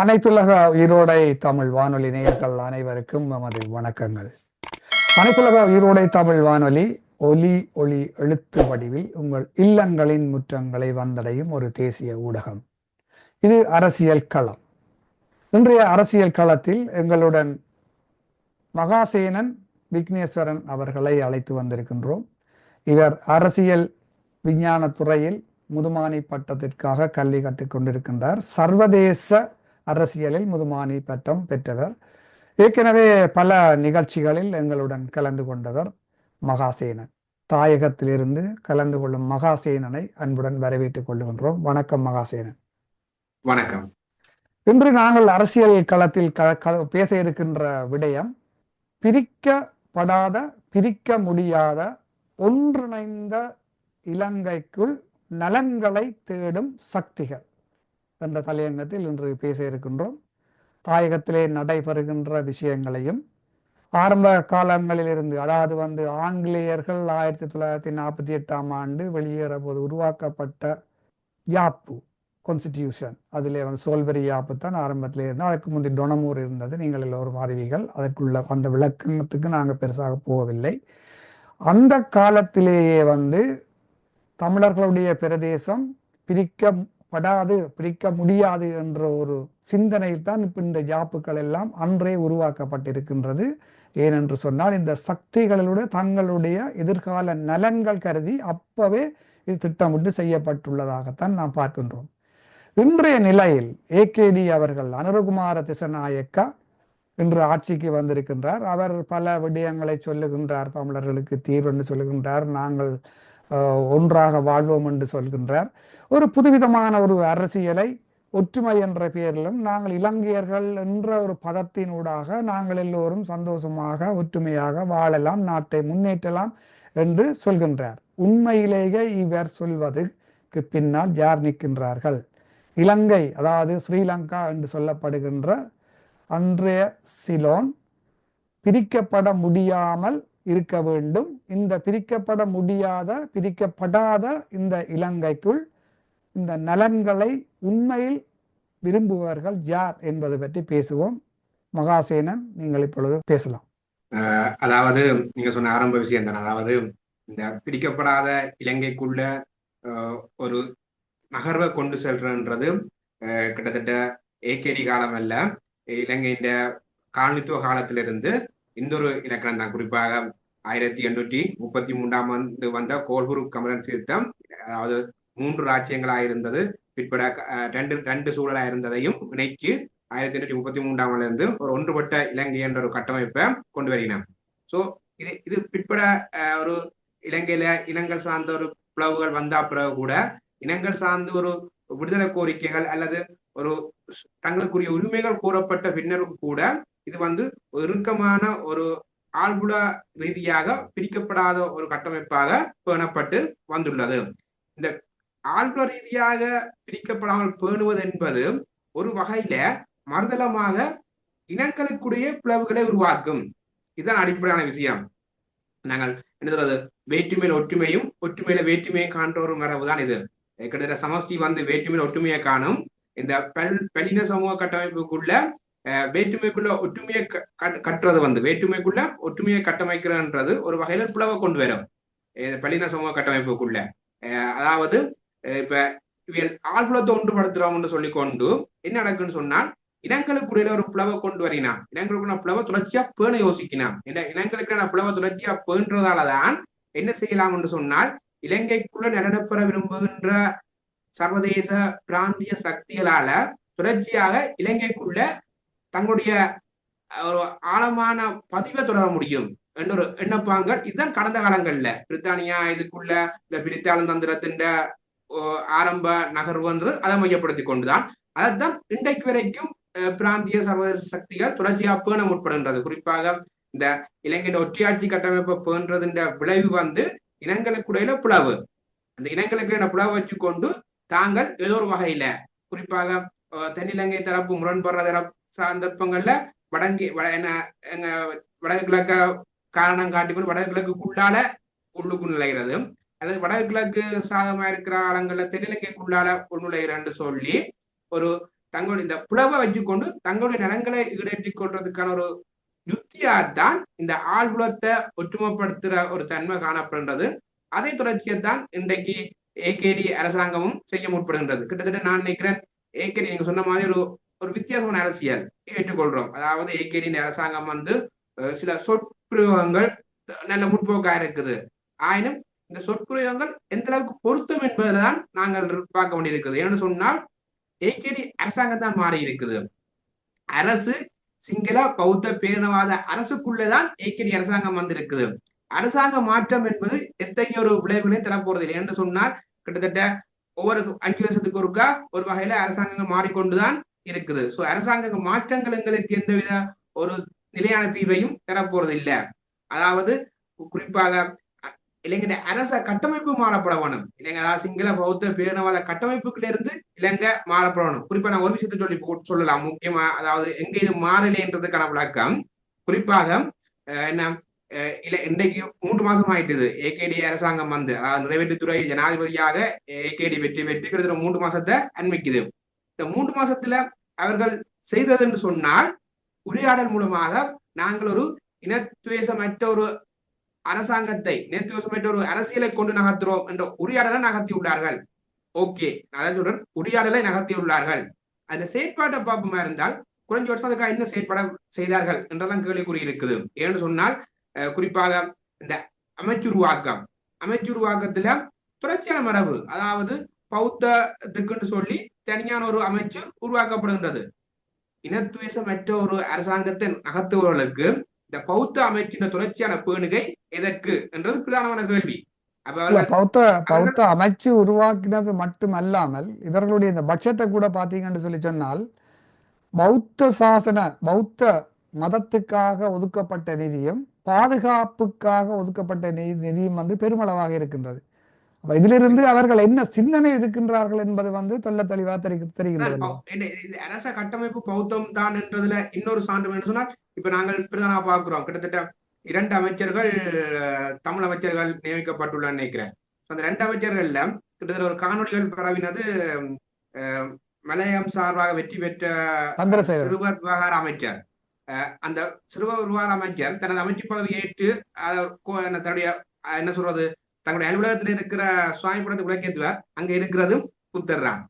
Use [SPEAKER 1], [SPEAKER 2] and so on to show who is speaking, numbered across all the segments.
[SPEAKER 1] அனைத்துலக ஈரோடை தமிழ் வானொலி நேயர்கள் அனைவருக்கும் நமது வணக்கங்கள். அனைத்துலக ஈரோடை தமிழ் வானொலி ஒலி ஒளி எழுத்து வடிவில் உங்கள் இல்லங்களின் முற்றங்களை வந்தடையும் ஒரு தேசிய ஊடகம். இது அரசியல் களம். இன்றைய அரசியல் களத்தில் எங்களுடன் மகாசேனன் விக்னேஸ்வரன் அவர்களை அழைத்து வந்திருக்கின்றோம். இவர் அரசியல் விஞ்ஞான துறையில் முதுமானி பட்டத்திற்காக கல்வி கற்றுக்கொண்டிருக்கின்றார். சர்வதேச அரசியலில் முதுமானி பட்டம் பெற்றவர். ஏற்கனவே பல நிகழ்ச்சிகளில் எங்களுடன் கலந்து கொண்டவர் மகாசேனன். தாயகத்திலிருந்து கலந்து கொள்ளும் மகாசேனனை அன்புடன் வரவேற்றுக் கொள்ளுகின்றோம். வணக்கம் மகாசேனன்.
[SPEAKER 2] வணக்கம்.
[SPEAKER 1] இன்று நாங்கள் அரசியல் களத்தில் பேச இருக்கின்ற விடயம் பிரிக்கப்படாத, பிரிக்க முடியாத, ஒன்றிணைந்த இலங்கைக்குள் நலன்களை தேடும் சக்திகள் என்ற தலையங்கத்தில் இன்று பேச இருக்கின்றோம். தாயகத்திலே நடைபெறுகின்ற விஷயங்களையும் ஆரம்ப காலங்களிலிருந்து, அதாவது ஆங்கிலேயர்கள் 1948 வெளியேற போது உருவாக்கப்பட்ட யாப்பு கான்ஸ்டிடியூஷன், அதிலே சோல்பெரி யாப்பு தான் ஆரம்பத்திலே இருந்து. அதற்கு முந்தைய டொனமூர் இருந்தது, நீங்கள் எல்லோரும் அறிவீர்கள். அதற்குள்ள அந்த விளக்கத்துக்கு நாங்கள் பெருசாக போகவில்லை. அந்த காலத்திலேயே தமிழர்களுடைய பிரதேசம் பிரிக்கப்படாது, பிரிக்க முடியாது என்ற ஒரு சிந்தனையில் தான் இப்போ இந்த யாப்புக்கள் எல்லாம் அன்றே உருவாக்கப்பட்டிருக்கின்றது. ஏனென்று சொன்னால் இந்த சக்திகளுடைய தங்களுடைய எதிர்கால நலன்கள் கருதி அப்பவே இது திட்டமிட்டு செய்யப்பட்டுள்ளதாகத்தான் நாம் பார்க்கின்றோம். இன்றைய நிலையில் ஏகேடி அவர்கள், அனுரகுமார திசநாயக்கா இன்று ஆட்சிக்கு வந்திருக்கின்றார். அவர் பல விடயங்களை சொல்லுகின்றார். தமிழர்களுக்கு தீர்வு என்று சொல்லுகின்றார். நாங்கள் ஒன்றாக வாழ்வோம் என்று சொல்கின்றார். ஒரு புதுவிதமான ஒரு அரசியலை ஒற்றுமை என்ற பெயரிலும் நாங்கள் இலங்கையர்கள் என்ற ஒரு பதத்தினூடாக நாங்கள் எல்லோரும் சந்தோஷமாக ஒற்றுமையாக வாழலாம், நாட்டை முன்னேற்றலாம் என்று சொல்கின்றார். உண்மையிலேயே இவர் சொல்வதற்கு பின்னால் யார் நிற்கின்றார்கள்? இலங்கை, அதாவது ஸ்ரீலங்கா என்று சொல்லப்படுகின்ற அன்றைய சிலோன் பிரிக்கப்பட முடியாமல் இருக்க வேண்டும். இந்த பிரிக்கப்பட முடியாத, பிரிக்கப்படாத இந்த இலங்கைக்குள் இந்த நலன்களை உண்மையில் விரும்புபவர்கள் யார் என்பதை பற்றி பேசுவோம். மகாசேனன், நீங்கள் இப்பொழுது பேசலாம்.
[SPEAKER 2] அதாவது நீங்க சொன்ன ஆரம்ப விஷயம் தான். அதாவது இந்த பிரிக்கப்படாத இலங்கைக்குள்ள ஒரு நகர்வை கொண்டு செல்றன்றது கிட்டத்தட்ட ஏகேடி காலம் அல்ல, இலங்கையின் காலனித்துவ காலத்திலிருந்து இந்த ஒரு இலக்கணம் தான். குறிப்பாக 1833 வந்த கோல்புரு கமரன் சீர்த்தம், அதாவது 3 ராஜ்யங்களாக இருந்தது, பிற்பட ரெண்டு சூழலா இருந்ததையும் இணைக்கு 1833 ஒரு ஒன்றுபட்ட இலங்கை என்ற ஒரு கட்டமைப்பை கொண்டு வருகிறார். சோ இது பிற்பட ஒரு இலங்கையில இனங்கள் சார்ந்த ஒரு பிளவுகள் வந்தா பிறகு கூட இனங்கள் சார்ந்த ஒரு விடுதலை கோரிக்கைகள் அல்லது ஒரு தங்களுக்குரிய உரிமைகள் கூறப்பட்ட பின்னரும் கூட இது இறுக்கமான ஒரு ஆள்புல ரீதியாக பிரிக்கப்படாத ஒரு கட்டமைப்பாக பேணப்பட்டு வந்துள்ளது. இந்த ஆள்புல ரீதியாக பிரிக்கப்படாமல் பேணுவது என்பது ஒரு வகையில மறுதளமாக இனங்களுக்குடைய பிளவுகளை உருவாக்கும். இதுதான் அடிப்படையான விஷயம். நாங்கள் என்ன சொல்றது, வேற்றுமையில ஒற்றுமையும் ஒற்றுமையில வேற்றுமையை காண்ற ஒரு மரபுதான் இது. கிட்டத்தட்ட சமஷ்டி வேற்றுமையில ஒற்றுமையை காணும். இந்த பல்லின சமூக கட்டமைப்புக்குள்ள வேற்றுமைக்குள்ள ஒற்றுமையை கட்டுறது வேற்றுமைக்குள்ள ஒற்றுமையை கட்டமைக்கிறன்றது ஒரு வகையில பிளவை கொண்டு வரும் பல்லின சமூக கட்டமைப்புக்குள்ள. அதாவது இப்ப ஆழ்புலத்தை ஒன்றுபடுத்துறோம்னு சொல்லி கொண்டு என்ன நடக்குன்னு சொன்னால், இனங்களுக்குள்ள ஒரு பிளவை கொண்டு வரினா, இனங்களுக்குள்ள பிளவை தொடர்ச்சியா பேண யோசிக்கலாம். இனங்களுக்கு பிளவை தொடர்ச்சியா பேணுறதாலதான் என்ன செய்யலாம் என்று சொன்னால், இலங்கைக்குள்ள நலனப்பெற விரும்புகின்ற சர்வதேச பிராந்திய சக்திகளால தொடர்ச்சியாக இலங்கைக்குள்ள தங்களுடைய ஒரு ஆழமான பதிவை தொடர முடியும் என்ற ஒரு எண்ணப்பாங்கள். இதுதான் கடந்த காலங்கள்ல பிரித்தானியா இதுக்குள்ள இந்த பிரித்தாளும் தந்திரத்தின் ஆரம்ப நகர்வு அதை மையப்படுத்தி கொண்டுதான் அதைத்தான் இன்றைக்கு வரைக்கும் பிராந்திய சர்வதேச சக்திகள் தொடர்ச்சியா பேண முற்படுகின்றது. குறிப்பாக இந்த இலங்கையின் ஒற்றையாட்சி கட்டமைப்பை பேணுறதுன்ற விளைவு வந்து இனங்களுக்குடையில பிளவு. அந்த இனங்களுக்கு பிளவு வச்சுக்கொண்டு தாங்கள் ஏதோ ஒரு வகையில குறிப்பாக தென்னிலங்கை தரப்பு முரண்படுற தரப்பு சந்தர்ப்பங்கள்ல வடகிழக்க காரணம் காட்டிக்கொண்டு வடகிழக்குள்ளால உள்ளுக்கு நுழைகிறது, அல்லது வடகிழக்கு சாதகமா இருக்கிற காலங்கள்ல தென்னிலங்கைக்குள்ளால உள்நுழைகிறன்னு சொல்லி ஒரு தங்களுடைய இந்த புலவை வச்சுக்கொண்டு தங்களுடைய நலன்களை ஈடேற்றிக் கொள்றதுக்கான ஒரு யுக்தியாத்தான் இந்த ஆழ்வுலத்தை ஒற்றுமைப்படுத்துற ஒரு தன்மை காணப்படுகின்றது. அதை தொடர்ச்சியத்தான் இன்றைக்கு ஏகேடி அரசாங்கமும் செய்ய முற்படுகின்றது. கிட்டத்தட்ட நான் நினைக்கிறேன் ஏகேடி நீங்க சொன்ன மாதிரி ஒரு வித்தியாசமான அரசியல் ஏற்றுக்கொள்றோம். அதாவது ஏகேடி அரசாங்கம் வந்து சில சொற்பிரயோகங்கள் நல்ல முற்போக்கா இருக்குது. ஆயினும் இந்த சொற்பிரயோகங்கள் எந்த அளவுக்கு பொருத்தம் என்பதுதான் நாங்கள் பார்க்க வேண்டியிருக்குது. ஏன்னு சொன்னால் ஏகேடி அரசாங்கம் தான் மாறி இருக்குது. அரசு சிங்கள பௌத்த பேரினவாத அரசுக்குள்ளதான் ஏகேடி அரசாங்கம் வந்திருக்குது. அரசாங்க மாற்றம் என்பது எத்தகைய ஒரு விளைவுகளையும் தரப்போறது இல்லை என்று சொன்னால் கிட்டத்தட்ட ஒவ்வொரு 5 வருஷத்துக்கு ஒருக்கா ஒரு வகையில அரசாங்கங்கள் மாறிக்கொண்டுதான் இருக்குது. சோ அரசாங்க மாற்றங்கள் எங்களுக்கு எந்தவித ஒரு நிலையான தீர்வையும் தரப்போறது இல்லை. அதாவது குறிப்பாக இலங்கை அரச கட்டமைப்பு மாறப்பட வேணும். இலங்கை அதாவது சிங்கள பௌத்த பேரினவாத கட்டமைப்புக்குள்ள இருந்து இலங்கை மாறப்படணும். குறிப்பா நான் ஒரு விஷயத்தை சொல்லலாம் முக்கியமா, அதாவது எங்க இது மாறலைன்றதுக்கான விளக்கம். குறிப்பாக என்ன இன்றைக்கு 3 மாசம் ஆயிட்டுது ஏகேடி அரசாங்கம் வந்து, அதாவது நிறைவேற்றுத்துறை ஜனாதிபதியாக ஏகேடி வெற்றி கிட்டத்தட்ட 3 மாசத்தை அண்மைக்குது. இந்த 3 மாசத்துல அவர்கள் செய்ததுன்னு சொன்னால் உரையாடல் மூலமாக நாங்கள் ஒரு இனத்துவேசமற்ற ஒரு அரசாங்கத்தை இனத்துவேசமற்ற ஒரு அரசியலை கொண்டு நகர்த்துறோம் என்ற உரையாடலை நகர்த்தி உள்ளார்கள். ஓகே, அதான் சொல்றேன், உரையாடலை நகர்த்தி உள்ளார்கள். அந்த செயற்பாட்டை பார்ப்போமா இருந்தால் குறைஞ்ச வருஷம் அதுக்காக என்ன செயற்பாட செய்தார்கள் என்றெல்லாம் கேள்விக்குறி இருக்குது. ஏன்னு சொன்னால் குறிப்பாக இந்த அமைச்சுருவாக்கத்துல புரட்சியான மரபு, அதாவது பௌத்தத்துக்குன்னு சொல்லி தனியான ஒரு அமைச்சு உருவாக்கப்படுகின்றது. இனத்துவேசமற்ற ஒரு அரசாங்கத்தை நகர்த்துவர்களுக்கு இந்த பௌத்த அமைச்சின் தொடர்ச்சியான பேணுகை எதற்கு என்றது பிரதானமான கேள்வி.
[SPEAKER 1] பௌத்த அமைச்சு உருவாக்கினது மட்டுமல்லாமல் இவர்களுடைய இந்த பட்ஜெட்டை கூட பாத்தீங்கன்னு சொல்லி சொன்னால் பௌத்த மதத்துக்காக ஒதுக்கப்பட்ட நிதியும் பாதுகாப்புக்காக ஒதுக்கப்பட்ட நிதியும் வந்து பெருமளவாக இருக்கின்றது. இதிலிருந்து அவர்கள் என்ன சிந்தனை இருக்கின்றார்கள் என்பது வந்து தெள்ள தெளிவா தெரிகின்றது.
[SPEAKER 2] அரச கட்டமைப்பு பௌத்தம் தான் என்றதுல இன்னொரு சான்று சொன்னால் இப்ப நாங்கள் பிரதான பார்க்கிறோம், கிட்டத்தட்ட 2 அமைச்சர்கள் தமிழ் அமைச்சர்கள் நியமிக்கப்பட்டுள்ள நினைக்கிறேன். அந்த 2 அமைச்சர்கள்ல கிட்டத்தட்ட ஒரு காணொலிகள் பரவினது மலையம் சார்பாக வெற்றி பெற்ற சிறுவர் விவகார அமைச்சர். அந்த சிறுவர் விவகார அமைச்சர் தனது அமைச்சு பதவி ஏற்று தன்னுடைய என்ன சொல்றது தங்களுடைய அலுவலகத்தில் இருக்கிற சுவாமி படத்தை விளக்கேற்றுவார். அங்க இருக்கிறது புத்தர்ராம்.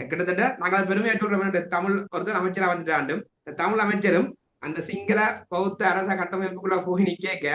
[SPEAKER 2] கிட்டத்தட்ட நாங்கள் பெருமையா சொல்றோம், தமிழ் ஒருத்தர் அமைச்சரா வந்துட்டாண்டு தமிழ் அமைச்சரும் அந்த சிங்கள பௌத்த அரச கட்டமைப்புக்குள்ள போய் நிக்க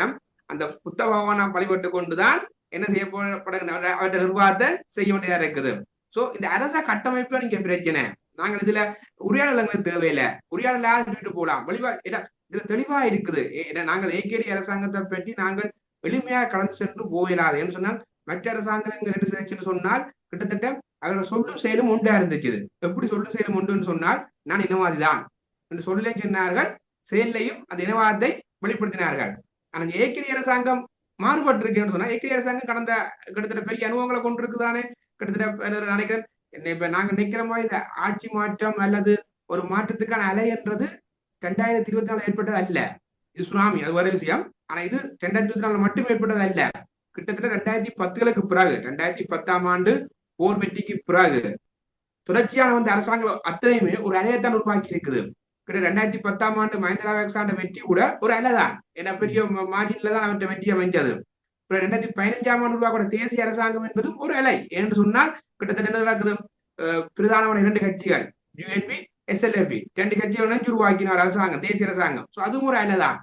[SPEAKER 2] அந்த புத்த பகவானை வழிபட்டு கொண்டுதான் என்ன செய்யப்படுகின்ற அவற்றை நிர்வாகத்தை செய்ய வேண்டியதா இருக்குது. சோ இந்த அரச கட்டமைப்புல நீங்க பிரச்சனை, நாங்கள் இதுல உரையாடல் எங்களுக்கு தேவையில்லை, உரையாடல் யாரும் சொல்லிட்டு போகலாம் வழிவா இதுல தெளிவா இருக்குது. நாங்கள் ஏகேடி அரசாங்கத்தை பற்றி நாங்கள் எளிமையா கடந்து சென்று போயிடாது என்று சொன்னால் மற்ற அரசாங்கங்கள் என்ன செய்யுன்னு சொன்னால் கிட்டத்தட்ட அவர்கள் சொல்லும் செயலும் ஒன்றா இருந்துச்சு. எப்படி சொல்லும் செயலும் ஒன்றுன்னு சொன்னால் நான் இனவாதிதான் என்று சொல்ல சொன்னார்கள், செயலையும் அந்த இனவாதத்தை வெளிப்படுத்தினார்கள். ஆனா ஏகேடி அரசாங்கம் மாறுபட்டிருக்குன்னு சொன்னா ஏகேடி அரசாங்கம் கடந்த கிட்டத்தட்ட பெரிய அனுபவங்களை கொண்டிருக்குதானே. கிட்டத்தட்ட நினைக்கிறேன் இப்ப நாங்க நினைக்கிற மாதிரி இந்த ஆட்சி மாற்றம் அல்லது ஒரு மாற்றத்துக்கான அலை என்றது 2024 ஏற்பட்டது அல்ல. இது சுனாமி, அது ஒரு விஷயம். ஆனா இது 2024 மட்டும் ஏற்பட்டது அல்ல. கிட்டத்தட்ட 2010களுக்கு பிறகு 2010ஆம் ஆண்டு போர் வெற்றிக்கு பிறகு தொடர்ச்சியான வந்து அரசாங்கம் அத்தனையுமே ஒரு அலையத்தான் உருவாக்கி இருக்குது. கிட்ட 2010ஆம் ஆண்டு மஹிந்த ராஜபக்ச வெற்றி கூட ஒரு அலைதான், ஏன்னா பெரிய மார்ஜின்ல தான் அவற்றை வெற்றி அமைஞ்சது. 2015ஆம் ஆண்டு உருவாக்க தேசிய அரசாங்கம் என்பது ஒரு அலை என்று சொன்னால் கிட்டத்தட்ட என்ன நடக்குது, பிரதானமான 2 கட்சிகள் யுஎன்பி எஸ்எல்ஏபி 2 கட்சிகள் இணைஞ்சு உருவாக்கினார் அரசாங்கம், தேசிய அரசாங்கம். சோ அதுவும் ஒரு அலைதான்.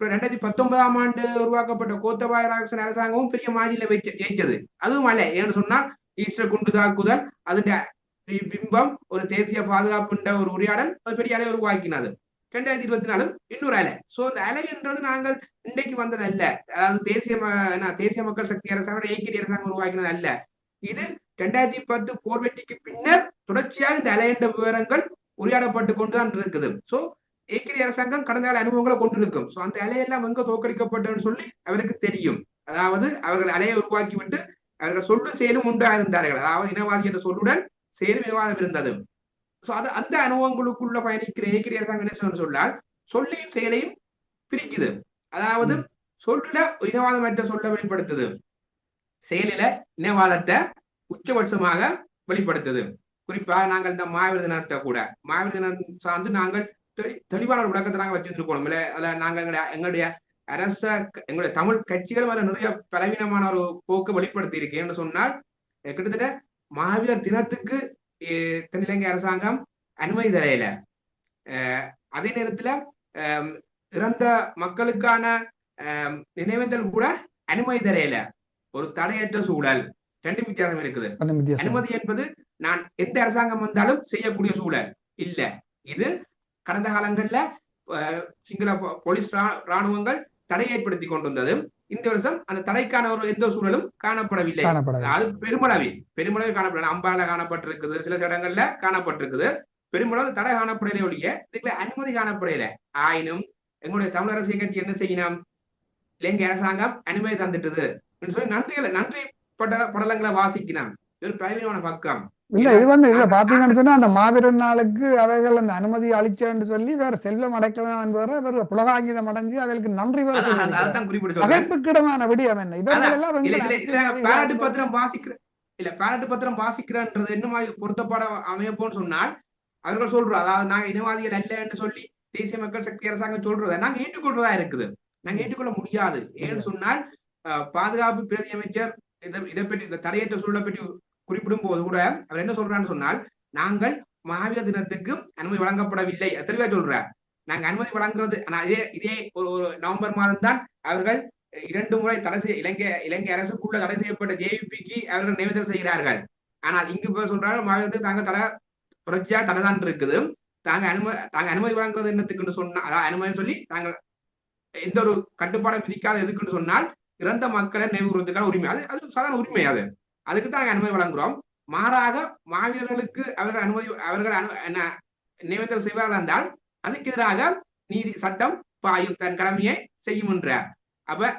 [SPEAKER 2] 2019ஆம் ஆண்டு உருவாக்கப்பட்ட கோத்தபாய ராஜபக்ச அரசாங்கமும் பெரிய மாநில ஜெயிச்சது, அதுவும் அலை. ஏன்னு சொன்னால் ஈஸ்டர் குண்டு தாக்குதல் அதனுடைய பிம்பம் ஒரு தேசிய பாதுகாப்புன்ற ஒரு உரையாடல் ஒரு பெரிய அலை உருவாக்கினது. 2024 இன்னொரு அலை. சோ இந்த அலை என்றது நாங்கள் இன்றைக்கு வந்தது அல்ல, அதாவது தேசிய மக்கள் சக்தி அரசாங்கம் ஏகேடி அரசாங்கம் உருவாக்கினது அல்ல. இது 2010 போர் வெற்றிக்கு பின்னர் தொடர்ச்சியாக இந்த அலை என்ற விவரங்கள் உரையாடப்பட்டு கொண்டுதான் இருக்குது. சோ ஏற்கனவே அரசாங்கம் கடந்த கால அனுபவங்களை கொண்டிருக்கும். சோ அந்த அலையெல்லாம் எங்க தோற்கடிக்கப்பட்டன்னு சொல்லி அவருக்கு தெரியும். அதாவது அவர்கள் அலையை உருவாக்கி விட்டு அவர்கள் சொல்லும் செயலும் உண்டா இருந்தார்கள். அதாவது இனவாதி என்ற சொல்லுடன் செயலும் விவாதம் இருந்தது. சோ அது அந்த அனுபவங்களுக்குள்ள பயணிக்கிற ஏற்கனவே அரசாங்கம் என்ன சொன்னால் சொல்லையும் செயலையும் பிரிக்குது. அதாவது சொல்ல இனவாதமற்ற சொல்ல வெளிப்படுத்துது, செயலில இனவாதத்தை உச்சபட்சமாக வெளிப்படுத்துது. குறிப்பாக நாங்கள் இந்த மாவீர தினத்தை கூட மாவீர தினம் சார்ந்து நாங்கள் தெளிவான ஒரு விளக்கத்தை நாங்கள் வச்சிருக்கோம். அதுல நாங்கள் எங்களுடைய அரச எங்களுடைய தமிழ் கட்சிகள் மேல நிறைய பலவீனமான ஒரு போக்கு வெளிப்படுத்தி இருக்கேன்னு சொன்னால், கிட்டத்தட்ட மாவீரர் தினத்துக்கு தென்னிலங்கை அரசாங்கம் அனுமதி தரையில, அதே நேரத்துல இறந்த மக்களுக்கான நினைவேந்தல் கூட அனுமதி தரையில, ஒரு தடையற்ற சூழல். ரெண்டு வித்தியாசம் இருக்குது. அனுமதி என்பது நான் எந்த அரசாங்கம் வந்தாலும் செய்யக்கூடிய சூழல் இல்ல. இது கடந்த காலங்கள்ல சிங்கள போலீஸ் ராணுவங்கள் தடை ஏற்படுத்தி கொண்டிருந்தது. இந்த வருஷம் அந்த தடைக்கான ஒரு எந்த சூழலும் காணப்படவில்லை. அது பெருமளவில் காணப்படல. அம்பால காணப்பட்டிருக்குது, சில இடங்கள்ல காணப்பட்டிருக்குது. பெருமளவு தடை காணப்படலை ஒழிய இதுக்குள்ள அனுமதி காணப்படல. ஆயினும் எங்களுடைய தமிழ் அரசியல் கட்சி என்ன செய்யணும், இலங்கை அரசாங்கம் அனுமதி தந்துட்டது சொல்லி நன்றி படலங்களை வாசிக்கணும். ஒரு பலவீனமான பக்கம்
[SPEAKER 1] இல்ல. இது இதுல பாத்தீங்கன்னு சொன்னா அந்த மாவீரர் நாளுக்கு அவைகள் அந்த அனுமதி அளிச்சேன்னு சொல்லி வேற செல்வம் அடைக்கலாம் வேற வேற புலகாங்கிதம் அடைஞ்சு அவர்களுக்கு நன்றி வேற அகப்புக்கிடமான விடியம் என்ன
[SPEAKER 2] பாராட்டு பத்திரம் வாசிக்கிற இல்ல பாராட்டு பத்திரம் வாசிக்கிறன்றது என்ன மாதிரி பொருத்தப்பாட அமையப்போன்னு சொன்னால் அவர்கள் சொல்றோம். அதாவது நாங்க இனவாதிகள் அல்லன்னு சொல்லி தேசிய மக்கள் சக்தி அரசாங்கம் சொல்றத நாங்க ஏற்றுக்கொள்றதா இருக்குது. நாங்க ஏற்றுக்கொள்ள முடியாது. ஏன்னு சொன்னால் பாதுகாப்பு பிரதி அமைச்சர் இதை பற்றி இந்த தடையற்ற சூழலை பற்றி குறிப்பிடும் போது கூட அவர் என்ன சொல்றான்னு சொன்னால், நாங்கள் மாவீர தினத்துக்கு அனுமதி வழங்கப்படவில்லை. தெளிவா சொல்றார். நாங்க அனுமதி வழங்குறது இதே ஒரு நவம்பர் மாதம் தான் அவர்கள் 2 முறை தடை செய்ய இலங்கை அரசுக்குள்ள தடை செய்யப்பட்ட ஜேவிபிக்கு அவர்கள் நிவேதல் செய்கிறார்கள். ஆனால் இங்கு சொல்றாங்க மாவீரத்துக்கு தாங்க தொடர்ச்சியா தடைதான் இருக்குது. தாங்க அனுமதி வழங்குறது என்னத்துக்குன்னு சொன்னா, அதாவது அனுமதி சொல்லி தாங்க எந்த ஒரு கட்டுப்பாடும் விதிக்காத எதுக்குன்னு சொன்னால் இறந்த மக்களை நினைவுறுத்துக்கான உரிமை. அது சாதாரண உரிமை. அதுக்கு தான் அனுமதி வழங்குறோம். மாறாக மாவீரர்களுக்கு அவர்கள் நினைவேந்தல் செய்வார்கள் என்றால் அதுக்கு எதிராக நீதி சட்டம் தன் கடமையை செய்யும் என்றார். அப்ப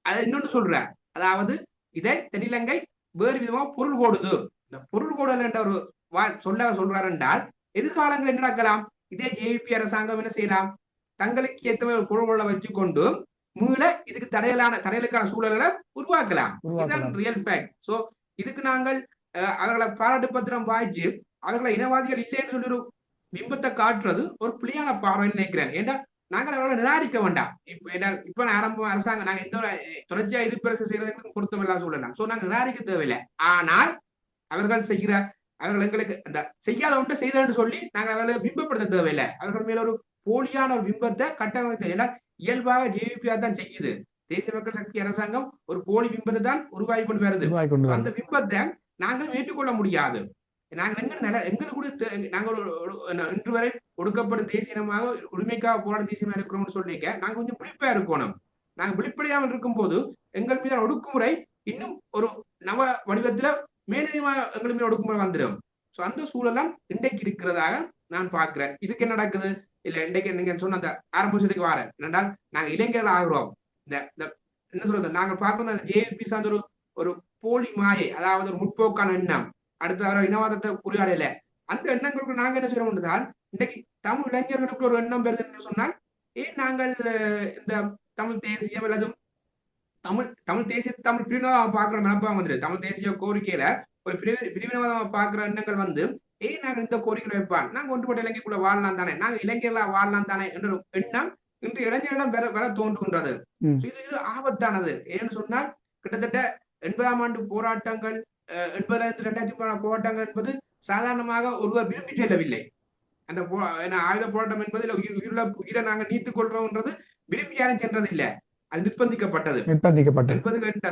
[SPEAKER 2] அதை இன்னொன்று சொல்ற, அதாவது இதை தென்னிலங்கை வேறு விதமா பொருள் கோடுது. இந்த பொருள் கோடல் என்ற ஒரு சொல்றாரு என்றால் எதிர்காலங்கள் என்ன நடக்கலாம்? இதே ஜேவிபி அரசாங்கம் என்ன செய்யலாம், தங்களுக்கு ஏற்ற ஒரு பொருள்களை வச்சுக்கொண்டு மூல இதுக்கு தடையலுக்கான சூழல்களை உருவாக்கலாம். இதுதான் ரியல் ஃபேக்ட். சோ இதுக்கு நாங்கள் அவர்களை பாராட்டு பத்திரம் வாய்ச்சு அவர்களை இனவாதிகள் இல்லைன்னு சொல்லி ஒரு பிம்பத்தை காட்டுறது ஒரு பிள்ளையான பார்வைன்னு நினைக்கிறேன். ஏன்னா நாங்கள் அவர்களை நிராகரிக்க வேண்டாம். இப்ப ஆரம்பம் அரசாங்கம் நாங்க எந்த தொடர்ச்சியா எதிர்ப்பு செய்யறதுக்கு பொருத்தம் இல்லாத சூழலாம். சோ நாங்க நிராகரிக்க தேவையில்லை. ஆனால் அவர்கள் எங்களுக்கு அந்த செய்யாத ஒன்றை செய்தன்னு சொல்லி நாங்கள் அவர்களை பிம்பப்படுத்த தேவையில்லை. அவர்கள் மேல ஒரு போலியான ஒரு பிம்பத்தை கட்டமைத்த. ஏன்னா இயல்பாக ஜேவிபியா தான் செய்யுது. தேசிய மக்கள் சக்தி அரசாங்கம் ஒரு போலி பிம்பத்தை தான் உருவாகி கொண்டு வருது. அந்த பிம்பத்தை நாங்கள் ஏற்றுக்கொள்ள முடியாது. நாங்கள் இன்று வரை ஒடுக்கப்படும் தேசியமாக உரிமைக்காக போராட தேசியமா இருக்கிறோம்னு சொல்லிக்க நாங்க கொஞ்சம் விழிப்பா இருக்கணும். நாங்க வெளிப்படையாமல் இருக்கும் போது எங்கள் மீதான ஒடுக்குமுறை இன்னும் ஒரு நவ வடிவத்துல மேலதிகமாக எங்கள் மீது ஒடுக்குமுறை வந்துடும். சோ அந்த சூழலாம் இன்றைக்கு இருக்கிறதாக நான் பாக்குறேன். இதுக்கு என்ன நடக்குது இல்ல, இன்றைக்கு நீங்க சொன்ன அந்த ஆரம்பத்துக்கு வர என்னென்றால் நாங்க இளைஞர்கள் ஆகிறோம். இந்த என்ன சொல்றது, நாங்க பார்க்கணும் அந்த ஜேபி சார்ந்த ஒரு போலி மாயை, அதாவது ஒரு முற்போக்கான எண்ணம், அடுத்து வர இனவாதத்தை குறியாடையில அந்த எண்ணங்களுக்கு நாங்க என்ன செய்யறோம் என்றால், இன்றைக்கு தமிழ் இளைஞர்களுக்கு ஒரு எண்ணம் வருது என்று சொன்னால், ஏன் நாங்கள் இந்த தமிழ் தேசியம் அல்லது தமிழ் தேசிய தமிழ் பிரிவினவாதம் பார்க்கிற நினைப்பா வந்துட்டு தமிழ் தேசிய கோரிக்கையில ஒரு பிரிவினவாதம் பார்க்கிற எண்ணங்கள் வந்து, ஏன் நாங்கள் இந்த கோரிக்கை வைப்பான், நாங்க ஒன்றுபட்ட இலங்கைக்குள்ள வாழலாம் தானே, நாங்க இளைஞர்களா வாழலாம் தானே என்ற எண்ணம் இன்று இளைஞர்களிடம் வர தோன்றுகின்றது. இது ஆபத்தானது. ஏன்னு சொன்னால் கிட்டத்தட்ட 80ஆம் ஆண்டு போராட்டங்கள் 80-2003 போராட்டங்கள் என்பது சாதாரணமாக ஒருவர் விரும்பி செல்லவில்லை. அந்த ஆயுத போராட்டம் என்பது உயிரை நாங்கள் நீத்துக் கொள்றோம்ன்றது விரும்பி யாரும் சென்றது இல்லை. அது நிர்பந்திக்கப்பட்டது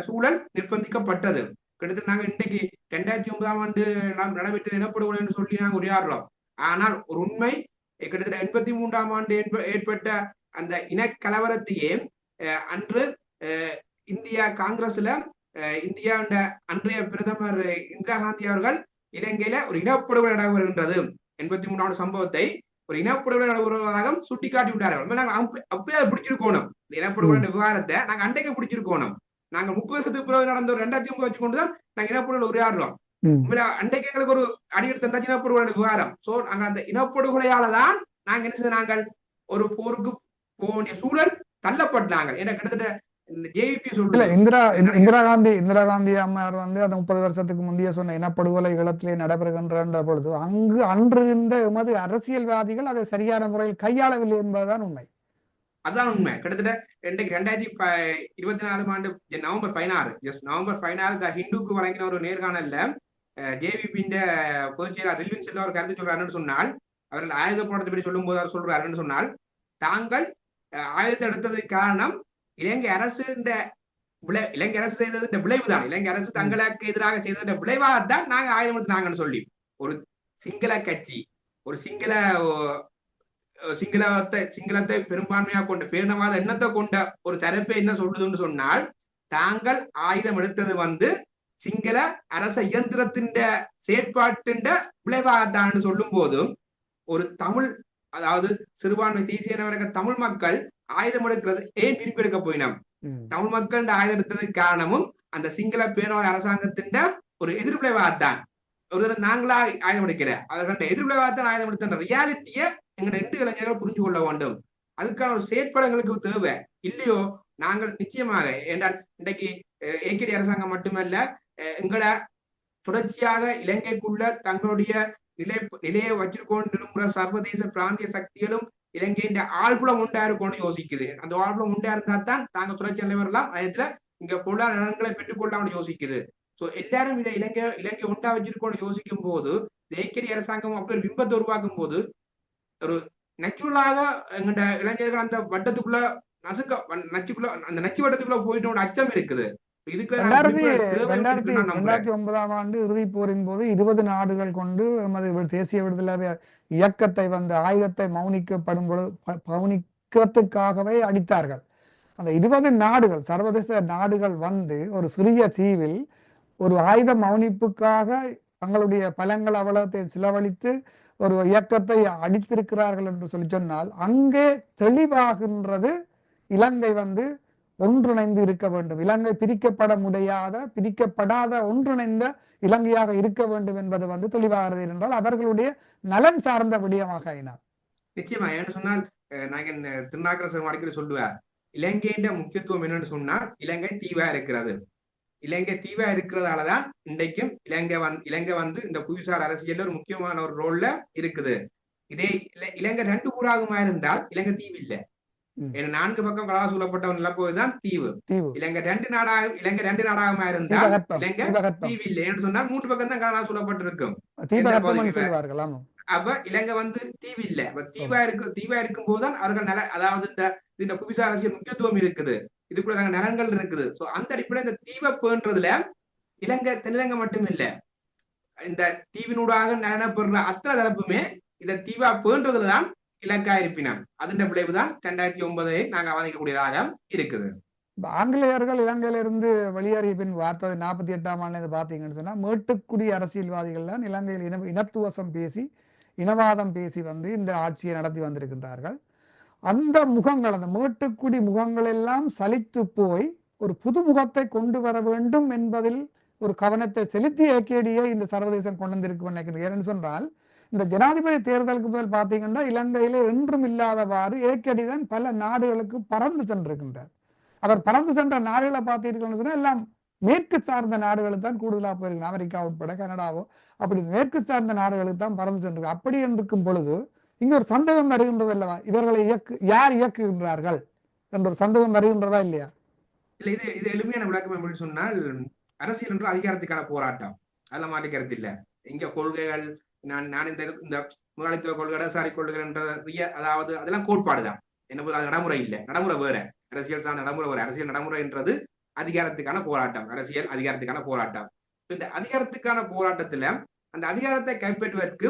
[SPEAKER 2] சூழல் நிர்பந்திக்கப்பட்டது. கிட்டத்தட்ட நாங்க இன்றைக்கு 2009ஆம் ஆண்டு நாம் நடைபெற்றது எனப்படுவோம் என்று சொல்லி நாங்கள் உரையாடுறோம். ஆனால் ஒரு உண்மை, கிட்டத்தட்ட 83ஆம் ஆண்டு ஏற்பட்ட அந்த இனக்கலவரத்தையே அன்று இந்தியா காங்கிரஸ்ல இந்தியாவோட அன்றைய பிரதமர் இந்திரா காந்தி அவர்கள் இலங்கையில ஒரு இனப்படுகொலை நடைபெறுகின்றது, 83ஆம் சம்பவத்தை ஒரு இனப்படுகொலை நடைபெறுவதாக சுட்டி காட்டி விட்டார்கள். நாங்க அப்பயே பிடிச்சிருக்கணும். இனப்படுகொலை விவகாரத்தை நாங்க அன்றைக்கு பிடிச்சிருக்கணும். நாங்க 30 வருஷத்துக்கு பிறகு நடந்த ஒரு 2009 வச்சுக்கொண்டுதான் நாங்க இனப்படுகொலை உரையாடுறோம். அன்றைக்கு எங்களுக்கு ஒரு அடியெடுத்த இனப்படுகொலை விவகாரம். சோ நாங்க அந்த இனப்படுகொலையாலதான் நாங்க என்ன செய்ய நாங்கள் ஒரு போருக்கு போக வேண்டிய சூழல் தள்ளப்பட்டாங்க. ஏன்னா கிட்டத்தட்ட ஜேவிபி சொல்ல
[SPEAKER 1] இந்திரா காந்தி அம்மையார் வந்து அந்த 30 வருஷத்துக்கு முந்தைய சொன்ன இனப்படுகொலை ஈழத்திலே நடைபெறுகின்ற பொழுது அன்று இருந்த எமது அரசியல்வாதிகள் அதை சரியான முறையில் கையாளவில்லை என்பதுதான் உண்மை.
[SPEAKER 2] அதுதான் உண்மை. கிட்டத்தட்ட 2024 ஆண்டு நவம்பர் 16 ஹிந்துக்கு வழங்கின ஒரு நேர்காணல்ல ஜேவிபி பொதுச் செயலாளர் ரில்வின் செல்வா ஒரு கருத்து சொல்றாருன்னு சொன்னால், அவர்கள் ஆயுத போராட்டத்தை பற்றி சொல்லும் போது அவர் சொல்றாருன்னு சொன்னால், தாங்கள் ஆயுதத்தை எடுத்ததுக்கு காரணம் இலங்கை அரசு இலங்கை அரசு செய்தது இந்த விளைவுதான். இலங்கை அரசு தங்களுக்கு எதிராக செய்தது விளைவாகத்தான் நாங்க ஆயுதம் எடுத்தாங்கன்னு சொல்லி ஒரு சிங்கள கட்சி, ஒரு சிங்களத்தை பெரும்பான்மையாக கொண்ட பேரினவாத எண்ணத்தை கொண்ட ஒரு தரப்பை என்ன சொல்றதுன்னு சொன்னால், தாங்கள் ஆயுதம் எடுத்தது வந்து சிங்கள அரச இயந்திரத்தின் செயற்பாட்டின் விளைவாகத்தான் சொல்லும் போதும், ஒரு தமிழ் அதாவது சிறுபான்மை தேசிய தமிழ் மக்கள் ஆயுதம் எடுக்கிறது ஏன் விரும்பி எடுக்க போயினோம்? தமிழ் மக்கள் ஆயுதம் எடுத்ததுக்கு காரணமும் அந்த சிங்கள பேரவாத அரசாங்கத்தின் ஒரு எதிர்விளைவாகத்தான். ஒரு நாங்களா ஆயுதம் எடுக்கல, அவர்கள் எதிர்விளைவாகத்தான் ஆயுதம் எடுத்த ரியாலிட்டியை எங்க 2 இளைஞர்கள் புரிஞ்சு கொள்ள வேண்டும். அதுக்கான ஒரு செயற்பாடுகளுக்கு தேவை இல்லையோ நாங்கள் நிச்சயமாக என்றால் இன்றைக்கு ஏகேடி அரசாங்கம் மட்டுமல்ல, எங்களை தொடர்ச்சியாக இலங்கைக்குள்ள தங்களுடைய நிலையை வச்சிருக்கொண்டிருக்கிற சர்வதேச பிராந்திய சக்திகளும் இலங்கையின் ஆழ்புலம் உண்டா இருக்கும்னு யோசிக்குது. அந்த ஆழ்புலம் உண்டா இருந்தா தான் தாங்க தொடர்ச்சி நிலைவரலாம், அதுல இங்க பொருளாதார நலன்களை பெற்றுக்கொள்ளலாம்னு யோசிக்குது. சோ எல்லாரும் இதை இலங்கை உண்டா வச்சிருக்கோம்னு யோசிக்கும் போது, ஏகேடி அரசாங்கம் அப்படி ஒரு பிம்பத்தை உருவாக்கும் போது ஒரு நேச்சுரலாக எங்கட இளைஞர்கள் அந்த வட்டத்துக்குள்ள அந்த நச்சு வட்டத்துக்குள்ள போயிட்டு அச்சம் இருக்குது.
[SPEAKER 1] 2009ஆம் ஆண்டு இறுதிப் போரின் போது 20 நாடுகள் கொண்டு எமது தேசிய விடுதலை இயக்கத்தை வந்து ஆயுதத்தை மௌனிக்கிறதுக்காகவே அடித்தார்கள். அந்த 20 நாடுகள் சர்வதேச நாடுகள் வந்து ஒரு சிறிய தீவில் ஒரு ஆயுத மௌனிப்புக்காக தங்களுடைய பலங்கள் அவலத்தை செலவழித்து ஒரு இயக்கத்தை அடித்திருக்கிறார்கள் என்று சொல்லி சொன்னால், அங்கே தெளிவாகின்றது இலங்கை வந்து ஒன்றிணைந்து இருக்க வேண்டும், இலங்கை பிரிக்கப்படாத ஒன்றிணைந்த இலங்கையாக இருக்க வேண்டும் என்பது வந்து தெளிவாகிறது என்றால் அவர்களுடைய நலன் சார்ந்த விடயமாக ஆயினார்.
[SPEAKER 2] நிச்சயமா என்ன சொன்னால், நாங்க திருநாக்கரசர் அடிக்கடி சொல்லுவார், இலங்கையின் முக்கியத்துவம் என்னன்னு சொன்னால் இலங்கை தீவா இருக்கிறது. இலங்கை தீவா இருக்கிறதாலதான் இன்றைக்கும் இலங்கை வந்து இந்த புவிசார் அரசியல் ஒரு முக்கியமான ஒரு ரோல்ல இருக்குது. இதே இலங்கை 2 ஊராகமா இருந்தால் இலங்கை தீவு இல்லை. ஏன்னா 4 பக்கம் கடலா சூழப்பட்ட ஒரு நிலப்பகுதிதான் தீவு. இலங்கை 2 நாடாகமா இருந்தால் இலங்கை தீவு இல்லை என்று சொன்னால் 3 பக்கம் தான் கடலா சூழப்பட்டிருக்கும். அப்ப இலங்கை வந்து தீவு இல்லை. தீவா இருக்கும் போதுதான் அவர்கள் அதாவது இந்த புவிசார் அரசியல் முக்கியத்துவம் இருக்குது, இதுக்குள்ள நலன்கள் இருக்குது. சோ அந்த அடிப்படையில் இந்த தீவை பேன்றதுல தென்னிலங்கை மட்டும் இல்ல, இந்த தீவினூடாக நலனப்படுற அத்தனை தரப்புமே இந்த தீவா பேன்றதுலதான் இலக்கா இருப்பினம். அதன் விளைவுதான் 2009 நாங்க அவதிக்கக்கூடியதாக இருக்குது.
[SPEAKER 1] ஆங்கிலேயர்கள் இலங்கையிலிருந்து வெளியேறிய பின் வார்த்தை 48ஆம் ஆண்டுல பாத்தீங்கன்னு சொன்னா, மேட்டுக்குடி அரசியல்வாதிகள் தான் இலங்கையில் இனத்துவசம் பேசி இனவாதம் பேசி வந்து இந்த ஆட்சியை நடத்தி வந்திருக்கின்றார்கள். அந்த முகங்கள், அந்த மேட்டுக்குடி முகங்கள் எல்லாம் சலித்து போய் ஒரு புது முகத்தை கொண்டு வர வேண்டும் என்பதில் ஒரு கவனத்தை செலுத்தி ஏகேடியை இந்த சர்வதேசம் கொண்டு வந்திருக்கு நினைக்கிறேன். ஏன்னு சொன்னால், இந்த ஜனாதிபதி தேர்தலுக்கு முதல் பார்த்தீங்கன்னா இலங்கையிலே என்றும் இல்லாதவாறு ஏகேடி தான் பல நாடுகளுக்கு பறந்து சென்றிருக்கின்றார். அவர் பறந்து சென்ற நாடுகளை பார்த்தீர்கள்னு சொன்னா எல்லாம் மேற்கு சார்ந்த நாடுகளுக்கு தான் கூடுதலாக போயிருக்கணும். அமெரிக்கா உட்பட கனடாவோ அப்படி மேற்கு சார்ந்த நாடுகளுக்கு தான் பறந்து சென்றிருக்கு. அப்படி இருக்கும் பொழுது இங்க ஒரு சந்தேகம் வருகின்றது அல்லவா, இவர்களை யார் இயக்குகின்றார்கள் என்ற ஒரு சந்தேகம் வருகின்றதா இல்லையா?
[SPEAKER 2] இல்ல, இது எளிமையான விளக்கம் எப்படி சொன்னால், அரசியல் என்று அதிகாரத்துக்கான போராட்டம், அதெல்லாம் மாற்றிக்கிறது இல்ல. இங்க கொள்கைகள் நான் இந்த முதலாளித்துவ கொள்கை, இடதுசாரி கொள்கை என்ற அதாவது அதெல்லாம் கோட்பாடுதான். என்ன அது நடைமுறை இல்லை. நடைமுறை வேற, அரசியல் சார்ந்த நடைமுறை வேற. அரசியல் நடைமுறை என்றது அதிகாரத்துக்கான போராட்டம், அரசியல் அதிகாரத்துக்கான போராட்டம். இந்த அதிகாரத்துக்கான போராட்டத்துல அந்த அதிகாரத்தை கைப்பற்றுவதற்கு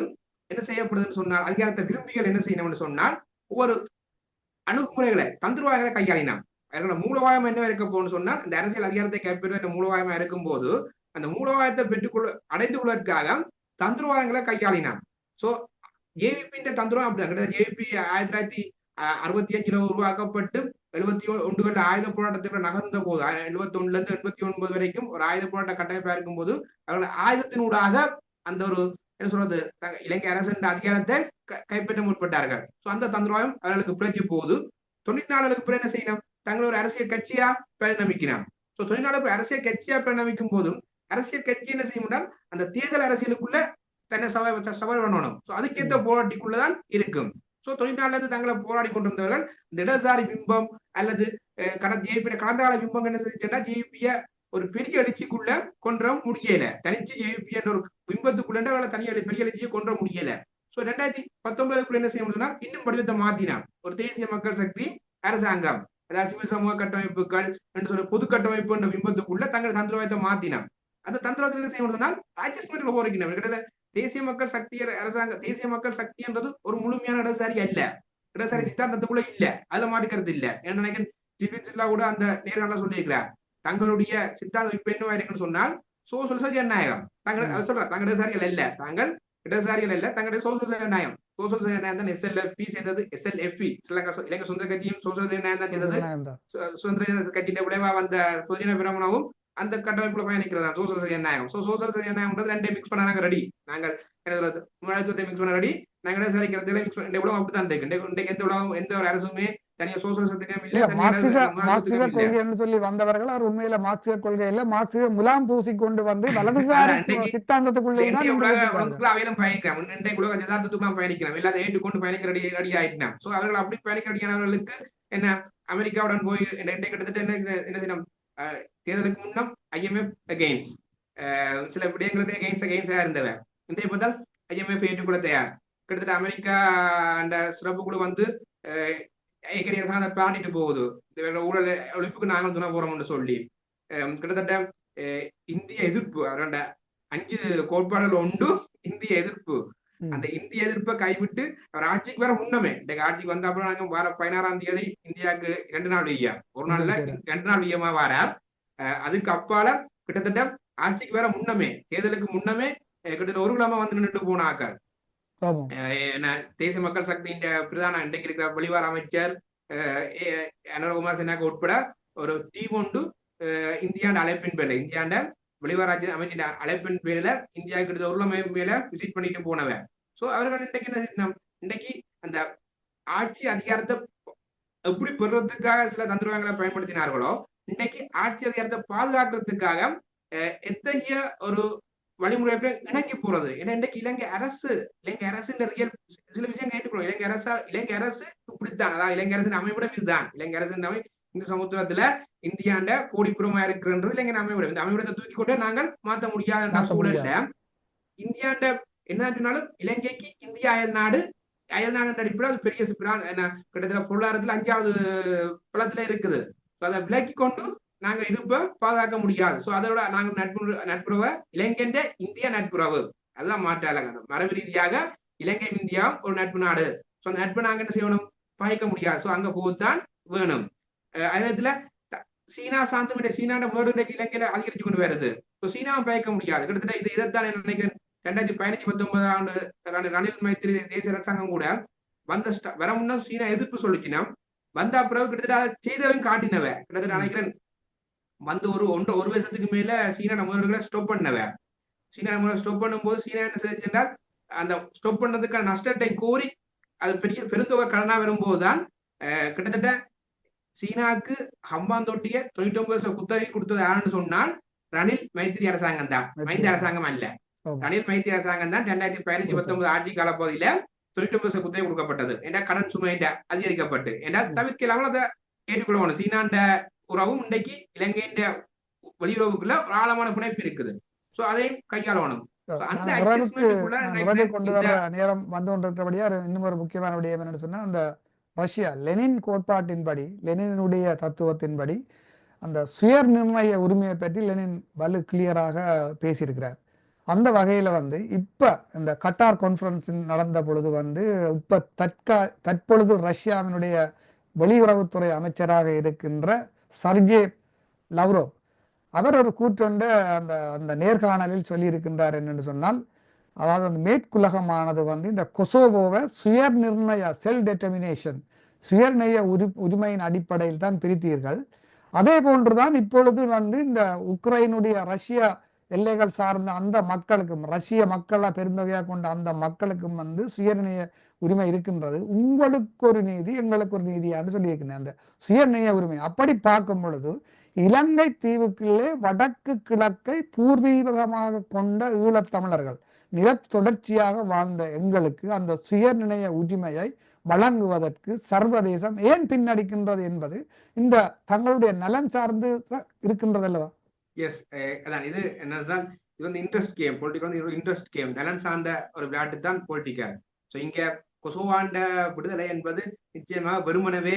[SPEAKER 2] என்ன செய்யப்படுதுன்னு சொன்னால், அதிகாரத்தை விரும்பிகள் என்ன செய்யணும்னு சொன்னால் ஒவ்வொரு அணுகுமுறைகளை தந்திரவாதங்களை கையாளினான். அதனால மூலவாயம் என்ன இருக்க போகணும்னு சொன்னால், இந்த அரசியல் அதிகாரத்தை கைப்பற்ற மூலவாயமா இருக்கும் போது அந்த மூலவாயத்தை அடைந்து கொள்வதற்காக தந்திரவாதங்களை கையாளினான். சோ ஜேவிபியின் தந்திரம் அப்படிதான். ஜேவிபி 1965 உருவாக்கப்பட்டு 71 ஆயுத போராட்டத்துக்கு நகர்ந்த போது 71 இருந்து 89 வரைக்கும் ஒரு ஆயுத போராட்ட கட்டமைப்பா இருக்கும் போது அவர்கள் ஆயுதத்தினூடாக அந்த ஒரு என்ன சொல்றது இலங்கை அரசின் அதிகாரத்தை கைப்பற்ற முற்பட்டார்கள். சோ அந்த தந்திரம் அவர்களுக்கு பிழைச்சி போகுது. 94க்கு பிறகு என்ன செய்யணும், தங்கள் ஒரு அரசியல் கட்சியா பரிணமிக்கிறான். சோ 94 அரசியல் கட்சியா பரிணமிக்கும் போதும் அரசியல் கட்சி என்ன செய்யும், அந்த தேர்தல் அரசியலுக்குள்ள தன்னை சவால் பண்ணணும். சோ அதுக்கேற்ற போராட்டிக்குள்ளதான் இருக்கும். சோ 94 இருந்து தங்களை போராடி கொண்டிருந்தவர்கள் இந்த இடதுசாரி பிம்பம் அல்லது கடந்த கால பிம்பம் என்ன செஞ்சுன்னா ஜேபிய ஒரு பெரிய எழுச்சிக்குள்ள கொன்ற முடியல. தனிச்சு ஜேபி என்ற ஒரு பிம்பத்துக்குள்ள அவளை தனியாக பெரிய எழுச்சியை கொன்ற முடியல. சோ 2019 என்ன செய்ய முடியும்னா இன்னும் படிவத்தை மாத்தினா ஒரு தேசிய மக்கள் சக்தி அரசாங்கம், அதாவது சிவில் சமூக கட்டமைப்புகள் என்று சொல்ற பொது கட்டமைப்பு என்ற பிம்பத்துக்குள்ள தங்கள் தந்திரத்தை மாத்தினா. அந்த தந்திரத்தில் என்ன செய்ய முடியும்னா அட்ஜஸ்ட்மெண்ட்ல போறீங்க. கிட்டத்தட்ட தேசிய மக்கள் சக்தி அரசாங்க தேசிய மக்கள் சக்தி என்றது ஒரு முழுமையான இடதுசாரி அல்ல, இடதுசாரி சித்தாந்தத்துக்குள்ள இல்ல, அதுல மாட்டுக்கிறது இல்ல. என்ன நினைக்கிறேன் ஜிபின் சில்லா கூட அந்த நேரம் சொல்லியிருக்கிறார், தங்களுடைய சித்தாந்தம் இப்ப என்னவா இருக்குன்னு சொன்னால் சோசியலிச ஜனநாயகம். தங்கள் சொல்ற தங்க இடதுசாரிகள் இல்ல, தாங்கள் இடதுசாரிகள் இல்ல, தங்களுடைய சோசியலிச ஜனநாயகம். சோசியலிச ஜனநாயகம் தான் SLFP செய்தது. SLFP இலங்கை சுதந்திர கட்சியும் சோசியலிச ஜனநாயகம் தான் செய்தது. சுதந்திர கட்சியின் விளைவா வந்த பொதுஜன பிரமணவும் அந்த கட்டமைப்புல பயணிக்கிறதா சோசியலிச ஜனநாயகம். சோசியலிச ஜனநாயகம் ரெண்டே மிக்ஸ் பண்ண நாங்க ரெடி. நாங்கள் என்ன சொல்றது முன்னாடி மிக்ஸ் பண்ண ரெடி. நாங்க இடதுசாரிக்கிறதுல மிக்ஸ் இந்த உலகம் அப்படித்தான் இருக்கு. இன்றைக்கு எந்த உலகம் எந்த ஒரு அரசுமே தனியா சோசியலிசத்துக்கும் இல்ல,
[SPEAKER 1] மார்க்சிச கொள்கை சொல்லி வந்தவர்கள் அவர் உண்மையில மார்க்சிச கொள்கை இல்ல, மார்க்சிச முலாம் பூசி கொண்டு வந்து வலதுசாரி சித்தாந்தத்துக்குள்ள
[SPEAKER 2] அவையிலும் பயணிக்கிறோம். இன்றைக்கு உலக யதார்த்தத்துக்குலாம் பயணிக்கிறோம். எல்லாரும் ஏற்றுக்கொண்டு பயணிக்க ரெடி ஆயிட்டோம். சோ அவர்கள் அப்படி பயணிக்க ரெடியானவர்களுக்கு என்ன அமெரிக்காவுடன் போய் கிட்டத்தட்ட என்ன செய்யணும், தேர்தலுக்கு முன்னம் IMF அகெயின்ஸ்ட் சில விடயங்களுக்கு அகெயின்ஸ்டா இருந்தவர். இன்றைய பார்த்தால் IMF ஏற்றுக்கொள்ள தயார். கிட்டத்தட்ட அமெரிக்கா அந்த சிறப்பு குழு வந்து பாண்டிட்டு போகுது, ஊழல் ஒழிப்புக்கு நாங்கள் துணை போறோம்னு சொல்லி. கிட்டத்தட்ட இந்திய எதிர்ப்பு அவரோட 5 கோட்பாடுகள் உண்டு. இந்திய எதிர்ப்பு, அந்த இந்திய எதிர்ப்பை கைவிட்டு அவர் ஆட்சிக்கு வர முன்னமே இன்றைக்கு ஆட்சிக்கு வந்த அப்புறம் நாங்க வர 16ஆம் தேதி இந்தியாவுக்கு 2 நாள் வெய்யம், ஒரு நாள்ல 2 நாள் வெய்யமா வரார். அதுக்கு அப்பால கிட்டத்தட்ட ஆட்சிக்கு வர முன்னமே தேர்தலுக்கு முன்னமே கிட்டத்தட்ட ஒரு கிழமை வந்து நின்றுட்டு போனாக்கள். தேசிய மக்கள் சக்தியின் பிரதான இன்றைக்கு இருக்கிற வெளிவார அமைச்சர் அனுரகுமார் சின்ஹா உட்பட ஒரு டீம் ஒன்று இந்தியாண்ட அழைப்பின் பேர்ல, இந்தியாண்ட வெளிவார அமைச்சின் அழைப்பின் பேர்ல இந்தியா கிட்ட ஒரு மேல விசிட் பண்ணிட்டு போனவன். சோ அவர்கள் இன்றைக்கு என்ன இன்றைக்கு அந்த ஆட்சி அதிகாரத்தை எப்படி பெறுறதுக்காக சில தந்திரங்களை பயன்படுத்தினார்களோ, இன்றைக்கு ஆட்சி அதிகாரத்தை பாதுகாக்கிறதுக்காக எத்தகைய ஒரு வழிமுறைகளை இணங்கி போறது. ஏன்னா இன்றைக்கு இலங்கை அரசு சில விஷயம் கேட்டுக்கணும். இலங்கை அரசு இப்படித்தான், அதாவது இலங்கை அரசின் அமைவிடம் இதுதான். இலங்கை அரசின் இந்த சமுத்திரத்துல இந்தியாண்ட கோடிப்புறமா இருக்குன்றது இலங்கை அமைவிடம். இந்த அமைவிடத்தை தூக்கி கொண்டு நாங்கள் மாற்ற முடியாத சூழல்ல இந்தியாண்ட என்ன சொன்னாலும் இலங்கைக்கு இந்திய அயல்நாடு அடிப்படை அது பெரிய கிட்டத்தட்ட பொருளாதாரத்துல 5வது பலத்துல இருக்குது. அதை விலக்கி கொண்டு நாங்க இருப்ப பாதுகாக்க முடியாது. சோ அதோட நாங்க நட்புறவை இலங்கை இந்திய நட்புறவு அதெல்லாம் மாற்றாங்க. மரபு ரீதியாக இலங்கை இந்தியா ஒரு நட்பு நாடு. சோ அந்த நட்பு நாங்க என்ன செய்யணும், பாய்க்க முடியாது. சோ அங்க போகுதான் வேணும். அதே சீனா சார்ந்து சீனாண்ட மேடு இலங்கையில அதிகரிச்சு கொண்டு வருது. சீனாவை பயக்க முடியாது. கிட்டத்தட்ட இதைத்தான் நினைக்கிறேன் 2015-19 ஆண்டு ரணில் மைத்திரி தேசிய அரசாங்கம் கூட வர முன்னா சீனா எதிர்ப்பு சொல்லிச்சுன்னா வந்த பிறகு கிட்டத்தட்ட செய்தவன் காட்டினவ. கிட்டத்தட்ட நினைக்கிறேன் வந்து ஒரு வருஷத்துக்கு மேல சீனா முதல்களை ஸ்டாப் பண்ணவ. சீனா முதல்ல ஸ்டாப் பண்ணும் போது சீனா என்ன செஞ்சால் அந்த ஸ்டாப் பண்ணதுக்கான நஷ்டத்தை கோரி அது பெருந்தொகை கடனா வரும்போதுதான் கிட்டத்தட்ட சீனாவுக்கு ஹம்பாந்தோட்டிய 99% குத்தகை கொடுத்தது யாருன்னு சொன்னால் ரணில் மைத்திரி அரசாங்கம் தான். மைத்திரி அரசாங்கம் அல்ல, ரணில் மைத்திரி அரசாங்கம் தான். 2015-19 ஆட்சி காலப்பகுதியில 99% குத்தகை கொடுக்கப்பட்டது. ஏன்னா கடன் சுமை அதிகரிக்கப்பட்டு ஏன்னா தவிர்க்கலாமல் அதை ஏற்றுக்கொள்ளணும். சீனாண்ட உறவும் இன்றைக்கு இலங்கையின் வெளியுறவுக்குள்ள ஒரு ஆழமான பிணைப்பு இருக்குது. சோ அதையும் கையாளணும்.
[SPEAKER 1] கொண்டு வர நேரம் வந்து கொண்டிருக்கிறபடியா இன்னும் ஒரு முக்கியமான விடயம் என்னன்னு சொன்னா, அந்த ரஷ்யா லெனின் கோட்பாட்டின்படி, லெனினுடைய தத்துவத்தின்படி அந்த சுய நிர்ணய உரிமையை பற்றி லெனின் வலு கிளியராக பேசியிருக்கிறார். அந்த வகையில வந்து இப்ப இந்த கட்டார் கான்ஃபரன்ஸ் நடந்த பொழுது வந்து இப்ப தற்பொழுது ரஷ்யாவினுடைய வெளியுறவுத்துறை அமைச்சராக இருக்கின்ற சர்ஜே லவ்ரோவ் அவர் ஒரு கூற்றொண்ட அந்த நேர்காணலில் சொல்லியிருக்கின்றார் என்னென்னு சொன்னால், அதாவது அந்த மேற்குலகமானது வந்து இந்த கொசோவோவை சுய நிர்ணய செல் டெட்டர்மினேஷன் சுயநிர்ணய உரிமையின் அடிப்படையில் தான் பிரித்தீர்கள். அதே போன்றுதான் இப்பொழுது வந்து இந்த உக்ரைனுடைய ரஷ்ய எல்லைகள் சார்ந்த அந்த மக்களுக்கும் ரஷ்ய மக்களை பெருந்தொகையாக கொண்ட அந்த மக்களுக்கும் வந்து சுயநிர்ணய உரிமை இருக்கின்றது. உங்களுக்கு ஒரு நீதி எங்களுக்கு ஒரு நீதியான்னு சொல்லியிருக்கிறேன். அந்த சுயநிர்ணய உரிமை அப்படி பார்க்கும் பொழுது இலங்கை தீவுக்குள்ளே வடக்கு கிழக்கை பூர்வீகமாக கொண்ட ஈழத்தமிழர்கள் நிலத்தொடர்ச்சியாக வாழ்ந்த எங்களுக்கு அந்த சுயநிர்ணய உரிமையை வழங்குவதற்கு சர்வதேசம் ஏன் பின்னடிக்கின்றது என்பது இந்த தங்களுடைய நலன் சார்ந்து இருக்கின்றது அல்லவா?
[SPEAKER 2] எஸ், அதான் இது என்னதான் இது வந்து இன்ட்ரெஸ்ட் கேம், பொலிட்டிக்கல் வந்து இன்ட்ரெஸ்ட் கேம், நலன் சார்ந்த ஒரு விளையாட்டு தான் பொலிட்டிக்கல். ஸோ இங்க கொசோவாண்ட விடுதலை என்பது நிச்சயமாக வெறுமனவே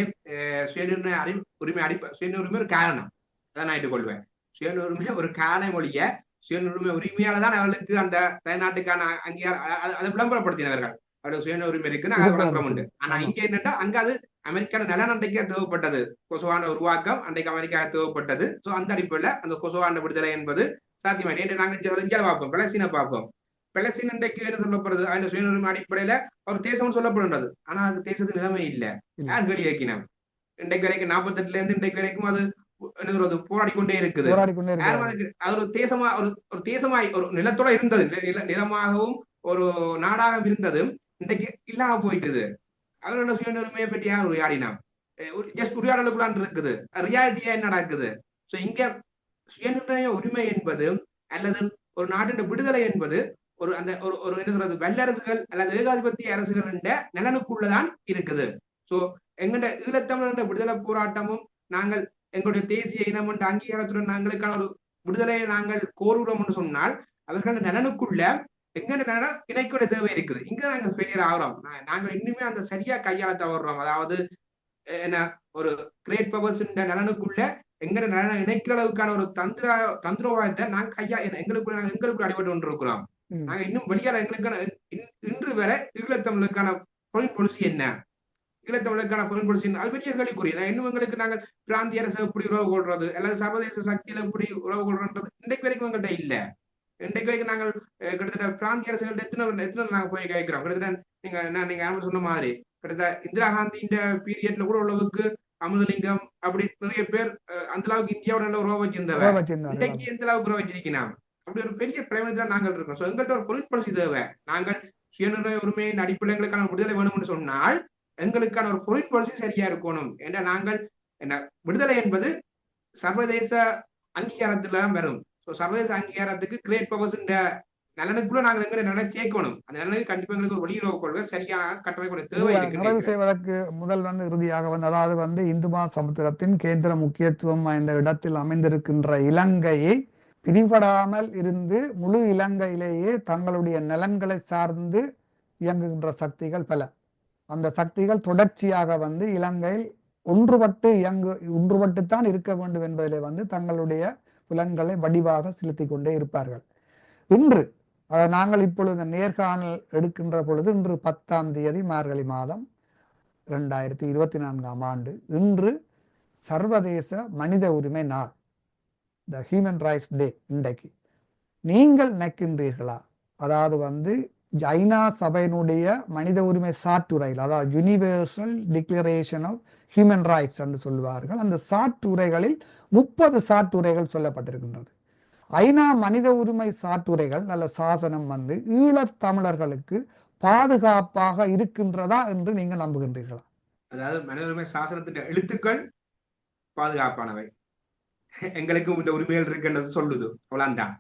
[SPEAKER 2] சுயநிர்ணய உரிமை சுயநிர்ணய உரிமை ஒரு காரணம், அதான் நான் ஏற்றுக்கொள்வேன். சுயநிர்ணய உரிமை ஒரு காரண மொழிய சுயநிர்ணய உரிமையால தான் அவர்களுக்கு அந்த தாய்நாட்டுக்கான அங்கீகாரம் அதை விளம்பரப்படுத்தினவர்கள். அவருடைய சுயநிர்ணய உரிமை இருக்குன்னு விளம்பரம் உண்டு. ஆனா இங்க என்னன்னா அங்க அது அமெரிக்கான நலன் அன்றைக்கு தேவைப்பட்டது, கொசோவான உருவாக்கம் அன்றைக்கு அமெரிக்கா தேவைப்பட்டது. சோ அந்த அடிப்படையில் அந்த கொசோவான விடுதலை என்பது சாத்தியமாயிட்டு நாங்கள் இங்கே பார்ப்போம், பெலஸ்தீனை பார்ப்போம். பெலஸ்தீன் இன்றைக்கு என்ன சொல்லப்படுறது, அந்த சுயநிர்ணய அடிப்படையில ஒரு தேசம் சொல்லப்படுறது. ஆனா அது தேசத்து நிலைமை இல்லை, யார் வெளியேக்கினோம். இன்றைக்கு வரைக்கும் 48ல இருந்து இன்றைக்கு வரைக்கும் அது என்ன சொல்றது போராடி கொண்டே இருக்குது. அது ஒரு தேசமா ஒரு தேசமாய் ஒரு நிலத்தோட இருந்தது, நிலமாகவும் ஒரு நாடாக இருந்தது, இன்றைக்கு இல்லாம போயிட்டுது. அவரோட சுயநிர்மையை பற்றி யார் உரையாடினா ஜஸ்ட் உரையாடலுக்குள்ளான் இருக்குது, ரியாலிட்டியா என்ன நடக்குது. சோ இங்க சுயநிர்ணய உரிமை என்பது அல்லது ஒரு நாட்டின் விடுதலை என்பது ஒரு அந்த ஒரு என்ன சொல்றது வல்லரசுகள் அல்லது ஏகாதிபத்திய அரசுகள் என்ற நலனுக்குள்ளதான் இருக்குது. சோ எங்கட ஈழத்தமிழர் விடுதலை போராட்டமும் நாங்கள் எங்களுடைய தேசிய இனம் என்ற அங்கீகாரத்துடன் நாங்களுக்கான ஒரு விடுதலையை நாங்கள் கோருறோம் என்று சொன்னால் அவர்கள் நலனுக்குள்ள எங்க இணைக்கூட தேவை இருக்குது. இங்க நாங்க ஃபெயிலியர் ஆகிறோம். நாங்க இன்னுமே அந்த சரியா கையாள தவறுறோம். அதாவது என்ன ஒரு கிரேட் பவர்ஸ் நலனுக்குள்ள எங்க நலனை இணைக்கிற அளவுக்கான ஒரு தந்திரோபாயத்தை நாங்க கையா எங்களுக்குள்ள அடிபட்டு கொண்டு இருக்கிறோம். நாங்க இன்னும் வெளியால எங்களுக்கான இன்று வரை ஈழத்தமிழுக்கான பொருள் பொலிசி என்ன, ஈழத்தமிழுக்கான பொருள் பொலிசி அது பெரிய கேள்விக்குரிய. இன்னும் எங்களுக்கு நாங்கள் பிராந்திய அரசு எப்படி உறவு கொள்றது அல்லது சர்வதேச சக்தியில எப்படி உறவு கொள்றன்றது இன்றைக்கு வரைக்கும் எங்கள்கிட்ட இல்ல. இன்றைக்கு வரைக்கும் நாங்கள் கிட்டத்தட்ட பிராந்திய அரசுகள் எத்தனை நாங்க போய் கேட்கிறோம். கிட்டத்தட்ட நீங்க சொன்ன மாதிரி கிட்டத்தட்ட இந்திரா காந்தியின் பீரியட்ல கூட உள்ளவுக்கு அமுதலிங்கம் அப்படி நிறைய பேர் அந்த அளவுக்கு இந்தியாவோட நல்ல உறவு வச்சிருந்தவ இன்றைக்கு எந்த அளவுக்கு உறவு வச்சிருக்கணும். அப்படி ஒரு பெரிய பிளவனத்துல நாங்கள் இருக்கோம். சோ எங்கள்கிட்ட ஒரு பொருள் பாலிசி தேவை. நாங்கள் சுயநிர்ணய உரிமையின் அடிப்படையில் எங்களுக்கான விடுதலை வேணும்னு சொன்னால் எங்களுக்கான ஒரு பொருள் பாலிசி சரியா இருக்கணும். ஏன்னா நாங்கள் என்ன விடுதலை என்பது சர்வதேச அங்கீகாரத்துல வரும். சர்வதேச அங்கீகாரத்துக்கு கிரேட் பவர்ஸ் நலனுக்குள்ள நாங்கள் எங்க நலனை சேர்க்கணும். அந்த நலனுக்கு கண்டிப்பா எங்களுக்கு ஒரு வெளியுறவு கொள்கை சரியான கட்டமைப்பு தேவை.
[SPEAKER 1] நிறைவு செய்வதற்கு முதல் இறுதியாக அதாவது இந்து மகாசமுத்திரத்தின் கேந்திர முக்கியத்துவம் வாய்ந்த இடத்தில் அமைந்திருக்கின்ற இலங்கையை பிரிபடாமல் இருந்து முழு இலங்கையிலேயே தங்களுடைய நலன்களை சார்ந்து இயங்குகின்ற சக்திகள் பல. அந்த சக்திகள் தொடர்ச்சியாக இலங்கையில் ஒன்றுபட்டுத்தான் இருக்க வேண்டும் என்பதிலே தங்களுடைய புலன்களை வடிவாக செலுத்தி கொண்டே இருப்பார்கள். இன்று நாங்கள் இப்பொழுது நேர்காணல் எடுக்கின்ற பொழுது இன்று 10ஆம் தேதி மார்கழி மாதம் 2024ஆம் ஆண்டு. இன்று சர்வதேச மனித உரிமை நாள், த ஹியூமன் ரைட்ஸ் டே. இன்றைக்கு நீங்கள் நினைக்கின்றீர்களா, அதாவது ஐநா சபையினுடைய மனித உரிமை சாட்டுரைகள், அதாவது universal declaration of human rights என்று சொல்வார்கள், அந்த சாட்டுரைகளில் 30 சாட்டுரைகள் சொல்லப்பட்டிருக்கின்றது. ஐநா மனித உரிமை சாட்டுரைகள் நல்ல சாசனம் ஈழத்தமிழர்களுக்கு பாதுகாப்பாக இருக்கின்றதா என்று நீங்க நம்புகின்றீர்களா?
[SPEAKER 2] அதாவது மனித உரிமை சாசனத்தின் எழுத்துக்கள் பாதுகாப்பானவை, எங்களுக்கு இந்த உரிமைகள் இருக்கின்றது சொல்லுது, அவ்வளவுதான்.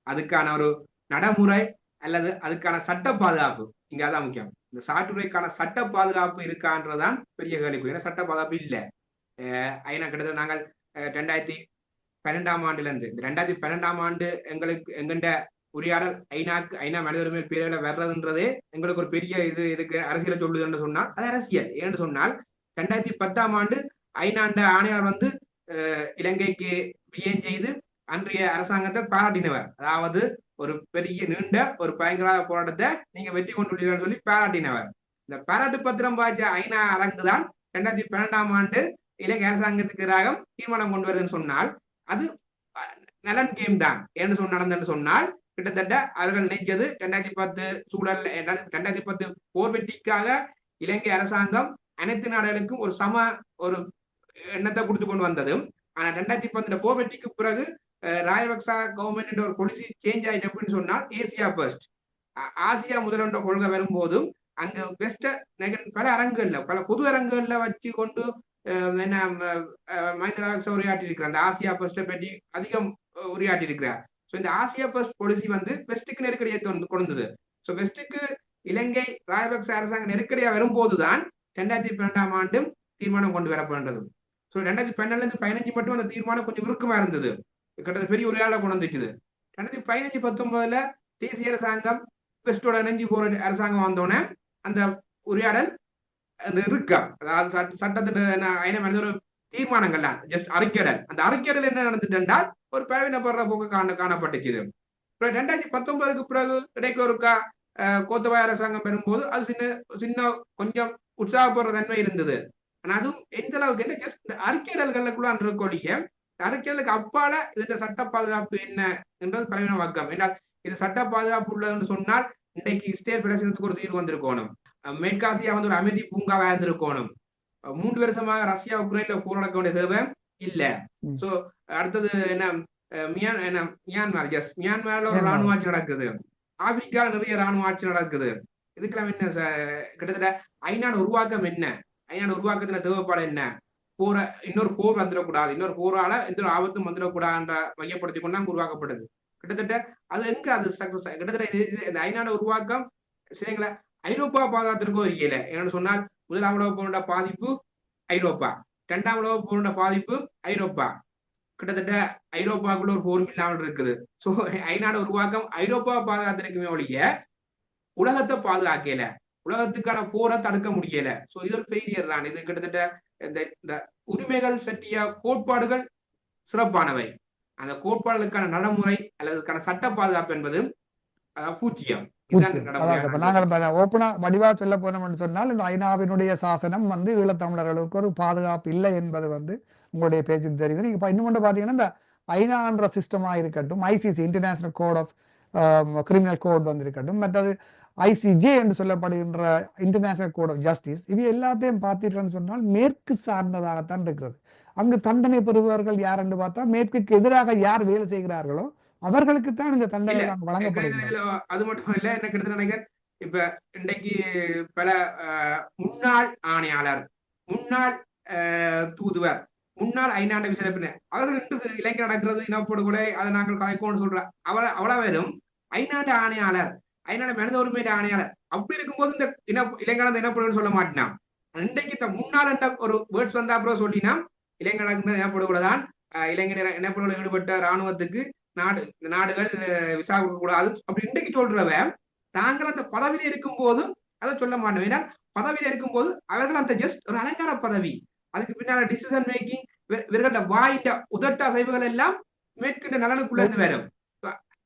[SPEAKER 2] அதுக்கான ஒரு நடைமுறை அல்லது அதுக்கான சட்ட பாதுகாப்பு இங்க அதான் முக்கியம். இந்த சாட்டுரைக்கான சட்ட பாதுகாப்பு இருக்கான்றதான் பெரிய கேள்விக்குரிய. சட்ட பாதுகாப்பு இல்லை. ஐநா கிட்டத்தட்ட நாங்கள் 2012ஆம் ஆண்டுல இருந்து 2012ஆம் ஆண்டு எங்களுக்கு எங்கண்ட உரையாடல் ஐநா மனித உரிமை பேரில் வர்றதுன்றதே எங்களுக்கு ஒரு பெரிய இது இருக்கு. அரசியலை சொல்லுதுன்னு சொன்னால் அது அரசியல். ஏன்னு சொன்னால் 2010ஆம் ஆண்டு ஐநாண்ட ஆணையாளர் இலங்கைக்கு விஜயம் செய்து அன்றைய அரசாங்கத்தை பாராட்டினவர். அதாவது ஒரு பெரிய நீண்ட ஒரு பயங்கர போராட்டத்தை நீங்க வெற்றி கொண்டுள்ளீர்கள் சொல்லி பாராட்டினவர். இந்த பாராட்டு பத்திரம் பாய்ச்ச ஐநா அரங்குதான் 2012ஆம் ஆண்டு இலங்கை அரசாங்கத்துக்கு எதிராக தீர்மானம் கொண்டு வருதுன்னு சொன்னால் அது நலன் கேம் தான். ஏன்னு நடந்ததுன்னு சொன்னால் கிட்டத்தட்ட அவர்கள் நினைச்சது 2010 சூழல் 2010 போர் வெற்றிக்காக இலங்கை அரசாங்கம் அனைத்து நாடுகளுக்கும் ஒரு சம ஒரு எண்ணத்தை கொடுத்து கொண்டு வந்தது. ஆனா 2010 போர் வெற்றிக்கு பிறகு ராஜபக்ச கவர்மெண்ட் ஒரு பாலிசி சேஞ்ச் ஆயிட்டு அப்படின்னு சொன்னால் ஏசியா ஃபர்ஸ்ட், ஆசியா முதல் என்ற கொள்கை வரும்போதும் அங்க பெஸ்ட் பல அரங்குகள்ல பல பொது அரங்குகள்ல வச்சு கொண்டு என்ன மஹிந்த ராஜபக்ச உரையாற்றி இருக்கிறார். அந்த ஆசியா ஃபர்ஸ்ட பற்றி அதிகம் உரையாற்றி இருக்கிறார். ஸோ இந்த ஆசியா ஃபர்ஸ்ட் பாலிசி வந்து வெஸ்டுக்கு நெருக்கடியை கொண்டது. ஸோ வெஸ்டுக்கு இலங்கை ராஜபக்ச அரசாங்கம் நெருக்கடியா வரும்போதுதான் 2012ஆம் ஆண்டும் தீர்மானம் கொண்டு வரப்படுறது. ஸோ 2012ல இருந்து 15 மட்டும் அந்த தீர்மானம் கொஞ்சம் விருக்கமா இருந்தது, கிட்டத்தட்ட பெரிய ஒரு கொண்டு வந்துச்சுது. 2015-19 தேசிய அரசாங்கம் வெஸ்டோட இணைஞ்சு போற அரசாங்கம் வந்தோடனே அந்த உரையாடல் இருக்கா, அதாவது சட்டத்தின் ஒரு தீர்மானங்கள்லாம் ஜஸ்ட் அறிக்கையிடல். அந்த அறிக்கையிடல் என்ன நடந்துட்டு என்றால் ஒரு பலவீனப்படுற போக்கு காணப்பட்டுச்சு. 2019க்கு பிறகு இடைக்கு ஒருக்கா கோத்தபாய அரசாங்கம் பெறும்போது அது சின்ன கொஞ்சம் உற்சாகப்படுற தன்மை இருந்தது. ஆனா அதுவும் எந்த அளவுக்கு என்ன ஜஸ்ட் இந்த அறிக்கையிடல்களுக்குள்ள இருக்கொழிய அறிக்கைகளுக்கு அப்பால இதுல சட்ட பாதுகாப்பு என்ன என்றது பலவீனமாக்கம். என்றால் இது சட்ட பாதுகாப்பு உள்ளதுன்னு சொன்னால் இன்றைக்கு ஸ்டேட் பிரச்சனைக்கு ஒரு தீர்வு வந்திருக்கணும், மேற்காசியா வந்து ஒரு அமைதி பூங்காவா இருந்திருக்கணும், 3 வருஷமாக ரஷ்யா உக்ரைன்ல போர் நடக்க வேண்டிய தேவை இல்ல. சோ அடுத்தது என்ன மியான்மர், மியான்மர்ல ஒரு ராணுவ ஆட்சி நடக்குது, ஆப்பிரிக்கால நிறைய ராணுவ ஆட்சி நடக்குது. இதுக்கெல்லாம் என்ன கிட்டத்தட்ட ஐநாடு உருவாக்கம் என்ன, ஐநாடு உருவாக்கத்துல தேவைப்பாடு என்ன, இன்னொரு போர் வந்துடக்கூடாது, இன்னொரு போரால எந்த ஒரு ஆபத்தும் வந்துடக்கூடாதுன்ற மையப்படுத்தி கொண்டு அங்க உருவாக்கப்படுது. கிட்டத்தட்ட அது எங்க அது சக்சஸ் கிட்டத்தட்ட இந்த ஐநாடு உருவாக்கம் சரிங்களா ஐரோப்பா பாதுகாத்திற்கோ இருக்கல. என்னன்னு சொன்னால் முதலாம் உலக போருண்ட பாதிப்பு ஐரோப்பா, 2ஆம் உலக போருண்ட பாதிப்பு ஐரோப்பா, கிட்டத்தட்ட ஐரோப்பாக்குள்ள ஒரு போரும் இல்லாமல் இருக்குது. சோ ஐநாடு உருவாக்கம் ஐரோப்பா பாதுகாத்திருக்குமே ஒழிய உலகத்தை பாதுகாக்கல, உலகத்துக்கான போரை தடுக்க முடியல. சோ இது ஒரு ஃபெயிலியர் தான். இது கிட்டத்தட்ட இந்த உரிமைகள் சற்றிய கோட்பாடுகள் சிறப்பானவை, அந்த கோட்பாடுகளுக்கான நடைமுறை அல்லது சட்ட பாதுகாப்பு என்பது பூஜ்ஜியம்.
[SPEAKER 1] நாங்கள் ஓப்பனா வடிவா சொல்ல போனோம்னு சொன்னால் இந்த ஐநாவினுடைய சாசனம் வந்து ஈழத்தமிழர்களுக்கு ஒரு பாதுகாப்பு இல்லை என்பது வந்து உங்களுடைய பேச்சு தெரியுது. நீங்க இன்னும் கொண்டு பாத்தீங்கன்னா இந்த ஐநான்ற சிஸ்டமா இருக்கட்டும், ICC international court of criminal court வந்து இருக்கட்டும், மற்றது ஐசிஜே என்று சொல்லப்படுகின்ற இன்டர்நேஷனல் கோட் ஆஃப் ஜஸ்டிஸ், இவை எல்லாத்தையும் பார்த்தீர்கள்னு சொன்னால் மேற்கு சார்ந்ததாகத்தான் இருக்கிறது. அங்கு தண்டனை பெறுபவர்கள் யார் என்று பார்த்தா மேற்குக்கு எதிராக யார் வேலை செய்கிறார்களோ அவர்களுக்குத்தான் இந்த தண்டனை வழங்கப்படுகிறது.
[SPEAKER 2] அது மட்டும் இல்ல, என்ன கிட்ட நினைக்கிறேன் இப்ப இன்றைக்கு பல முன்னாள் ஆணையாளர், முன்னாள் தூதுவர், முன்னாள் ஐநாண்ட விசாரிப்பினர் அவர்கள் இன்று இலங்கை நடக்கிறது இனப்படுகொலை அதை நாங்கள் கதைக்கோன்னு சொல்ற அவ்வளவு ஐநாண்ட ஆணையாளர், ஐநாண்ட மனித உரிமை ஆணையாளர் அப்படி இருக்கும்போது இந்த இலங்கை இனப்படுகொலை சொல்ல மாட்டினான். இன்றைக்கு இந்த முன்னாள் என்ற ஒரு வேர்ட்ஸ் வந்தா அப்புறம் சொல்லினா இலங்கை நடக்கிற இனப்படுகொலைதான், இலங்கை இனப்படுகொலை ஈடுபட்ட இராணுவத்துக்கு நாடுகள் விசா கொடுக்க கூடாது அப்படி இன்றைக்கு சொல்றவ தாங்கள் அந்த பதவியில இருக்கும் போது அதை சொல்ல மாட்டோம். ஏன்னா பதவியில இருக்கும் போது அவர்கள் அந்த ஜஸ்ட் ஒரு அலங்கார பதவி, அதுக்கு பின்னால டிசிஷன் மேக்கிங் இவர்களோட வாயிட்ட உதட்ட அசைவுகள் எல்லாம் மேற்கின்ற நலனுக்குள்ள இருந்து வரும்.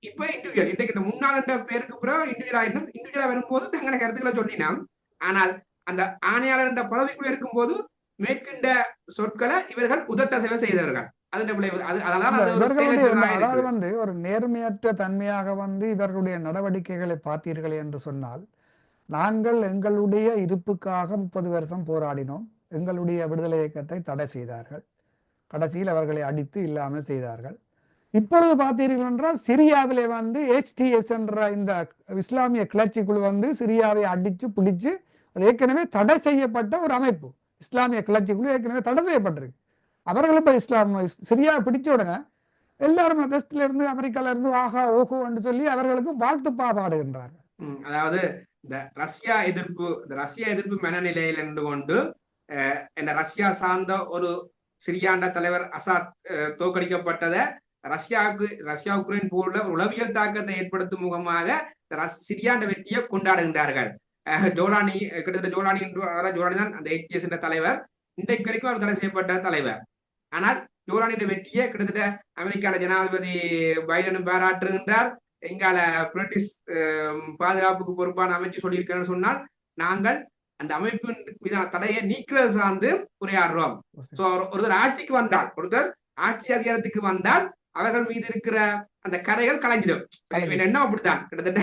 [SPEAKER 2] இப்ப இண்டிவிஜுவல் இன்றைக்கு இந்த முன்னாள் பேருக்கு பிறகு இண்டிவிஜுவல் ஆயிடும், இண்டிவிஜுவலா வரும்போது தங்களை கருத்துக்களை சொல்லினோம். ஆனால் அந்த ஆணையாளர் என்ற பதவிக்குள்ள இருக்கும் போது மேற்கின்ற சொற்களை இவர்கள் உதட்ட அசைவை செய்தவர்கள்.
[SPEAKER 1] அதாவது வந்து ஒரு நேர்மையற்ற தன்மையாக வந்து இவர்களுடைய நடவடிக்கைகளை பார்த்தீர்கள் என்று சொன்னால், நாங்கள் எங்களுடைய இருப்புக்காக 30 வருஷம் போராடினோம், எங்களுடைய விடுதலை இயக்கத்தை தடை செய்தார்கள், கடைசியில் அவர்களை அடித்து இல்லாமல் செய்தார்கள். இப்பொழுது பார்த்தீர்கள் என்றால் சிரியாவிலே வந்து HTS என்ற இந்த இஸ்லாமிய கிளர்ச்சி குழு வந்து சிரியாவை அடிச்சு பிடிச்சு அது ஏற்கனவே தடை செய்யப்பட்ட ஒரு அமைப்பு. இஸ்லாமிய கிளர்ச்சி குழு ஏற்கனவே தடை செய்யப்பட்டிருக்கு. அவர்கள் இப்ப சிரியாவை பிடிச்ச உடனே எல்லாரும் வெஸ்ட்ல இருந்து அமெரிக்கால இருந்து ஆஹா ஓஹோ என்று சொல்லி அவர்களுக்கு வாழ்த்து பாடுகின்றார்கள்.
[SPEAKER 2] அதாவது இந்த ரஷ்யா எதிர்ப்பு மனநிலையில் இருந்து கொண்டு இந்த ரஷ்யா சார்ந்த ஒரு சிரியாண்ட தலைவர் அசாத் தோற்கடிக்கப்பட்டதை ரஷ்யா உக்ரைன் போர்ல உளவியல் தாக்கத்தை ஏற்படுத்தும் முகமாக சிரியாண்ட வெற்றியை கொண்டாடுகின்றார்கள். ஜோலானி கிட்டத்தட்ட ஜோலானி தான் அந்த HTS என்ற தலைவர், இன்றைக்கு வரைக்கும் அவர் தடை செய்யப்பட்ட தலைவர். ஆனால் ஜோலானின் வெற்றியை கிட்டத்தட்ட அமெரிக்கான ஜனாதிபதி பைடனும் பாராட்டுகின்றார். எங்கால பிரிட்டிஷ் பாதுகாப்புக்கு பொறுப்பான அமைச்சு சொல்லியிருக்கேன்னு சொன்னால் நாங்கள் அந்த அமைப்பின் மீதான தடையை நீக்கிறது சார்ந்து உரையாடுறோம். சோ ஒருத்தர் ஆட்சிக்கு வந்தால், ஒருத்தர் ஆட்சி அதிகாரத்துக்கு வந்தால் அவர்கள் மீது இருக்கிற அந்த கதைகள் கலைஞ்சிடும். என்ன அப்படித்தான் கிட்டத்தட்ட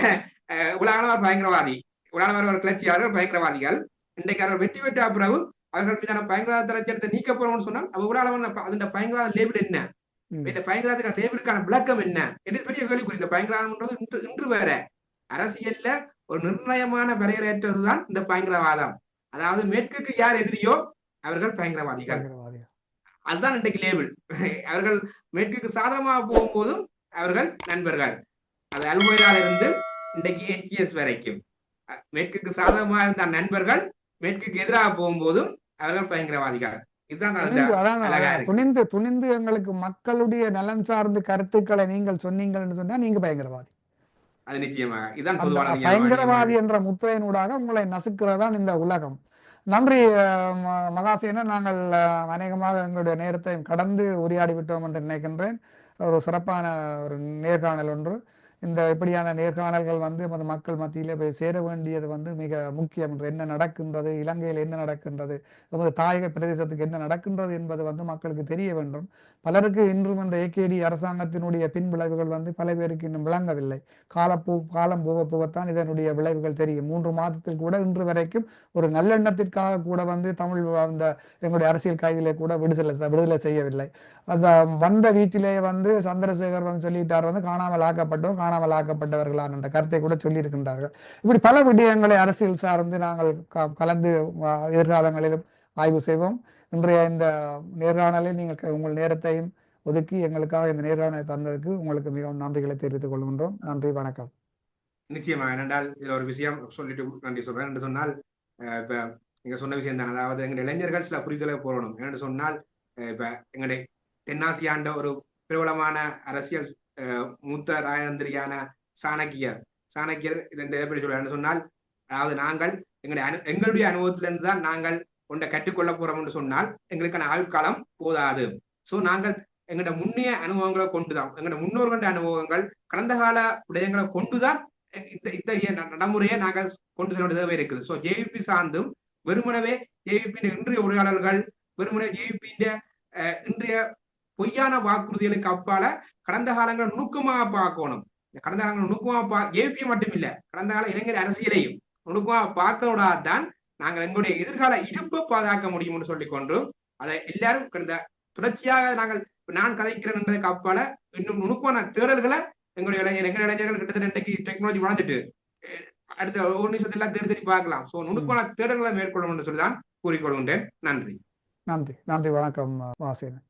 [SPEAKER 2] உலகளவர் பயங்கரவாதி, உலகளவர் ஒரு கிளர்ச்சியாளர்கள் பயங்கரவாதிகள். இன்றைக்கு அவர்கள் வெற்றி பெற்ற பிறகு அவர்கள் மீதான பயங்கரவாத தலைச்சரத்தை நீக்க போறோம்னு சொன்னால் உலகளவன் அந்த பயங்கரவாத லேபிள் என்ன, இந்த பயங்கரவாதத்துக்கான லேபிளுக்கான விளக்கம் என்ன என்று பெரிய கேள்விக்குறி. இந்த பயங்கரவாதம்ன்றது இன்று வேற அரசியல்ல ஒரு நிர்ணயமான வரையறையற்றதுதான் இந்த பயங்கரவாதம். அதாவது மேற்குக்கு யார் எதிரியோ அவர்கள் பயங்கரவாதிகள், அதுதான் இன்றைக்கு லேபிள். அவர்கள் மேற்குக்கு சாதகமாக போகும்போதும் அவர்கள் நண்பர்கள். அது அல்கொய்தால இருந்து இன்றைக்கு ஏடிஎஸ் வரைக்கும் மேற்குக்கு சாதகமாக இருந்த நண்பர்கள், மேற்குக்கு எதிராக போகும்போதும் அவர்கள் பயங்கரவாதிகள்.
[SPEAKER 1] துணிந்து துணிந்து எங்களுக்கு மக்களுடைய நலன் சார்ந்த கருத்துக்களை நீங்கள் சொன்னீங்கன்னு சொன்னா நீங்க பயங்கரவாதி.
[SPEAKER 2] அது நிச்சயமாக இதான்
[SPEAKER 1] பயங்கரவாதி என்ற முத்திரையினூடாக உங்களை நசுக்கிறதான் இந்த உலகம். நன்றி மகாசேனன். நாங்கள் அநேகமாக எங்களுடைய நேரத்தை கடந்து உரையாடி விட்டோம் என்று நினைக்கின்றேன். ஒரு சிறப்பான ஒரு நேர்காணல் ஒன்று. இந்த இப்படியான நேர்காணல்கள் நமது மக்கள் மத்தியிலே போய் சேர வேண்டியது மிக முக்கியம். என்ன நடக்கின்றது, இலங்கையில் என்ன நடக்கின்றது, நமது தாயக பிரதேசத்துக்கு என்ன நடக்கின்றது என்பது மக்களுக்கு தெரிய வேண்டும். பலருக்கு இன்றும் இந்த ஏகேடி அரசாங்கத்தினுடைய பின்விளைவுகள் பல பேருக்கு இன்னும் விளங்கவில்லை. காலம் போக போகத்தான் இதனுடைய விளைவுகள் தெரியும். 3 மாதத்தில் கூட இன்று வரைக்கும் ஒரு நல்லெண்ணத்திற்காக கூட தமிழ் அந்த எங்களுடைய அரசியல் கைதிலே கூட விடுதலை செய்யவில்லை. அந்த வந்த வீட்டிலே சந்திரசேகர் சொல்லிட்டார் காணாமல் ஆக்கப்பட்டவர்களான என்ற கருத்தை கூட சொல்லி இருக்கின்றார்கள். இப்படி பல விடயங்களை அரசியல் சார்ந்து நாங்கள் கலந்து எதிர்காலங்களிலும் ஆய்வு செய்வோம். இன்றைய இந்த நேர்காணலில் நீங்கள் உங்கள் நேரத்தையும் ஒதுக்கி எங்களுக்காக இந்த நேர்காணலை தந்ததுக்கு உங்களுக்கு மிகவும் நன்றிகளை தெரிவித்துக் கொள்கின்றோம். நன்றி, வணக்கம்.
[SPEAKER 2] நிச்சயமா. ஏனென்றால் இதுல ஒரு விஷயம் சொல்லிட்டு நன்றி சொல்றேன் என்று சொன்னால், இப்ப நீங்க சொன்ன விஷயம் தான், அதாவது எங்களுடைய இளைஞர்கள் சில புரிதலை போடணும். என்று சொன்னால், இப்ப எங்களுடைய தென்னாசியாண்ட ஒரு பிரபலமான அரசியல் மூத்த ராஜதந்திரியான சாணக்கியர் இந்த எப்படி சொல்றாரு சொன்னால், அதாவது நாங்கள் எங்களுடைய அனுபவத்திலிருந்து தான் நாங்கள் ஒன்றை கற்றுக்கொள்ள போறோம் என்று சொன்னால் எங்களுக்கான ஆயுட்காலம் போதாது. சோ நாங்கள் எங்களோட முன்னைய அனுபவங்களை கொண்டுதான், எங்களோட முன்னோர்களுடைய அனுபவங்கள், கடந்த கால விடயங்களை கொண்டுதான் இத்தகைய நடைமுறையை நாங்கள் கொண்டு செல்ல தேவை இருக்குது. சோ ஜேவிபி சார்ந்தும் வெறுமனவே ஜேவிபியின் இன்றைய உரையாடல்கள், வெறுமனே ஜேவிபியின் இன்றைய பொய்யான வாக்குறுதிகளுக்கு அப்பால கடந்த காலங்களை நுணுக்கமாக பார்க்கணும். கடந்த காலங்கள் நுணுக்கமாக ஜேபி மட்டும் இல்ல, கடந்த கால இளைஞர் அரசியலையும் நுணுக்கமாக பார்க்கக்கூடாதான் நாங்கள் எங்களுடைய எதிர்கால இருப்பை பாதுகாக்க முடியும் என்று சொல்லிக்கொண்டு, அதை எல்லாரும் கடந்த தொடர்ச்சியாக நான் கதைக்கிறேன் என்பதற்கு அப்பால இன்னும் நுணுக்கமான தேடல்களை எங்களுடைய இளைஞர்கள் கிட்டத்தட்ட இன்றைக்கு டெக்னாலஜி வளர்ந்துட்டு அடுத்த ஒரு நிமிஷத்துல தேடி பார்க்கலாம். சோ நுணுக்கமான தேடல்களை மேற்கொள்ளும் என்று சொல்லிதான் கூறிக்கொள்கின்றேன். நன்றி.
[SPEAKER 1] நன்றி, வணக்கம் வாசேனன்.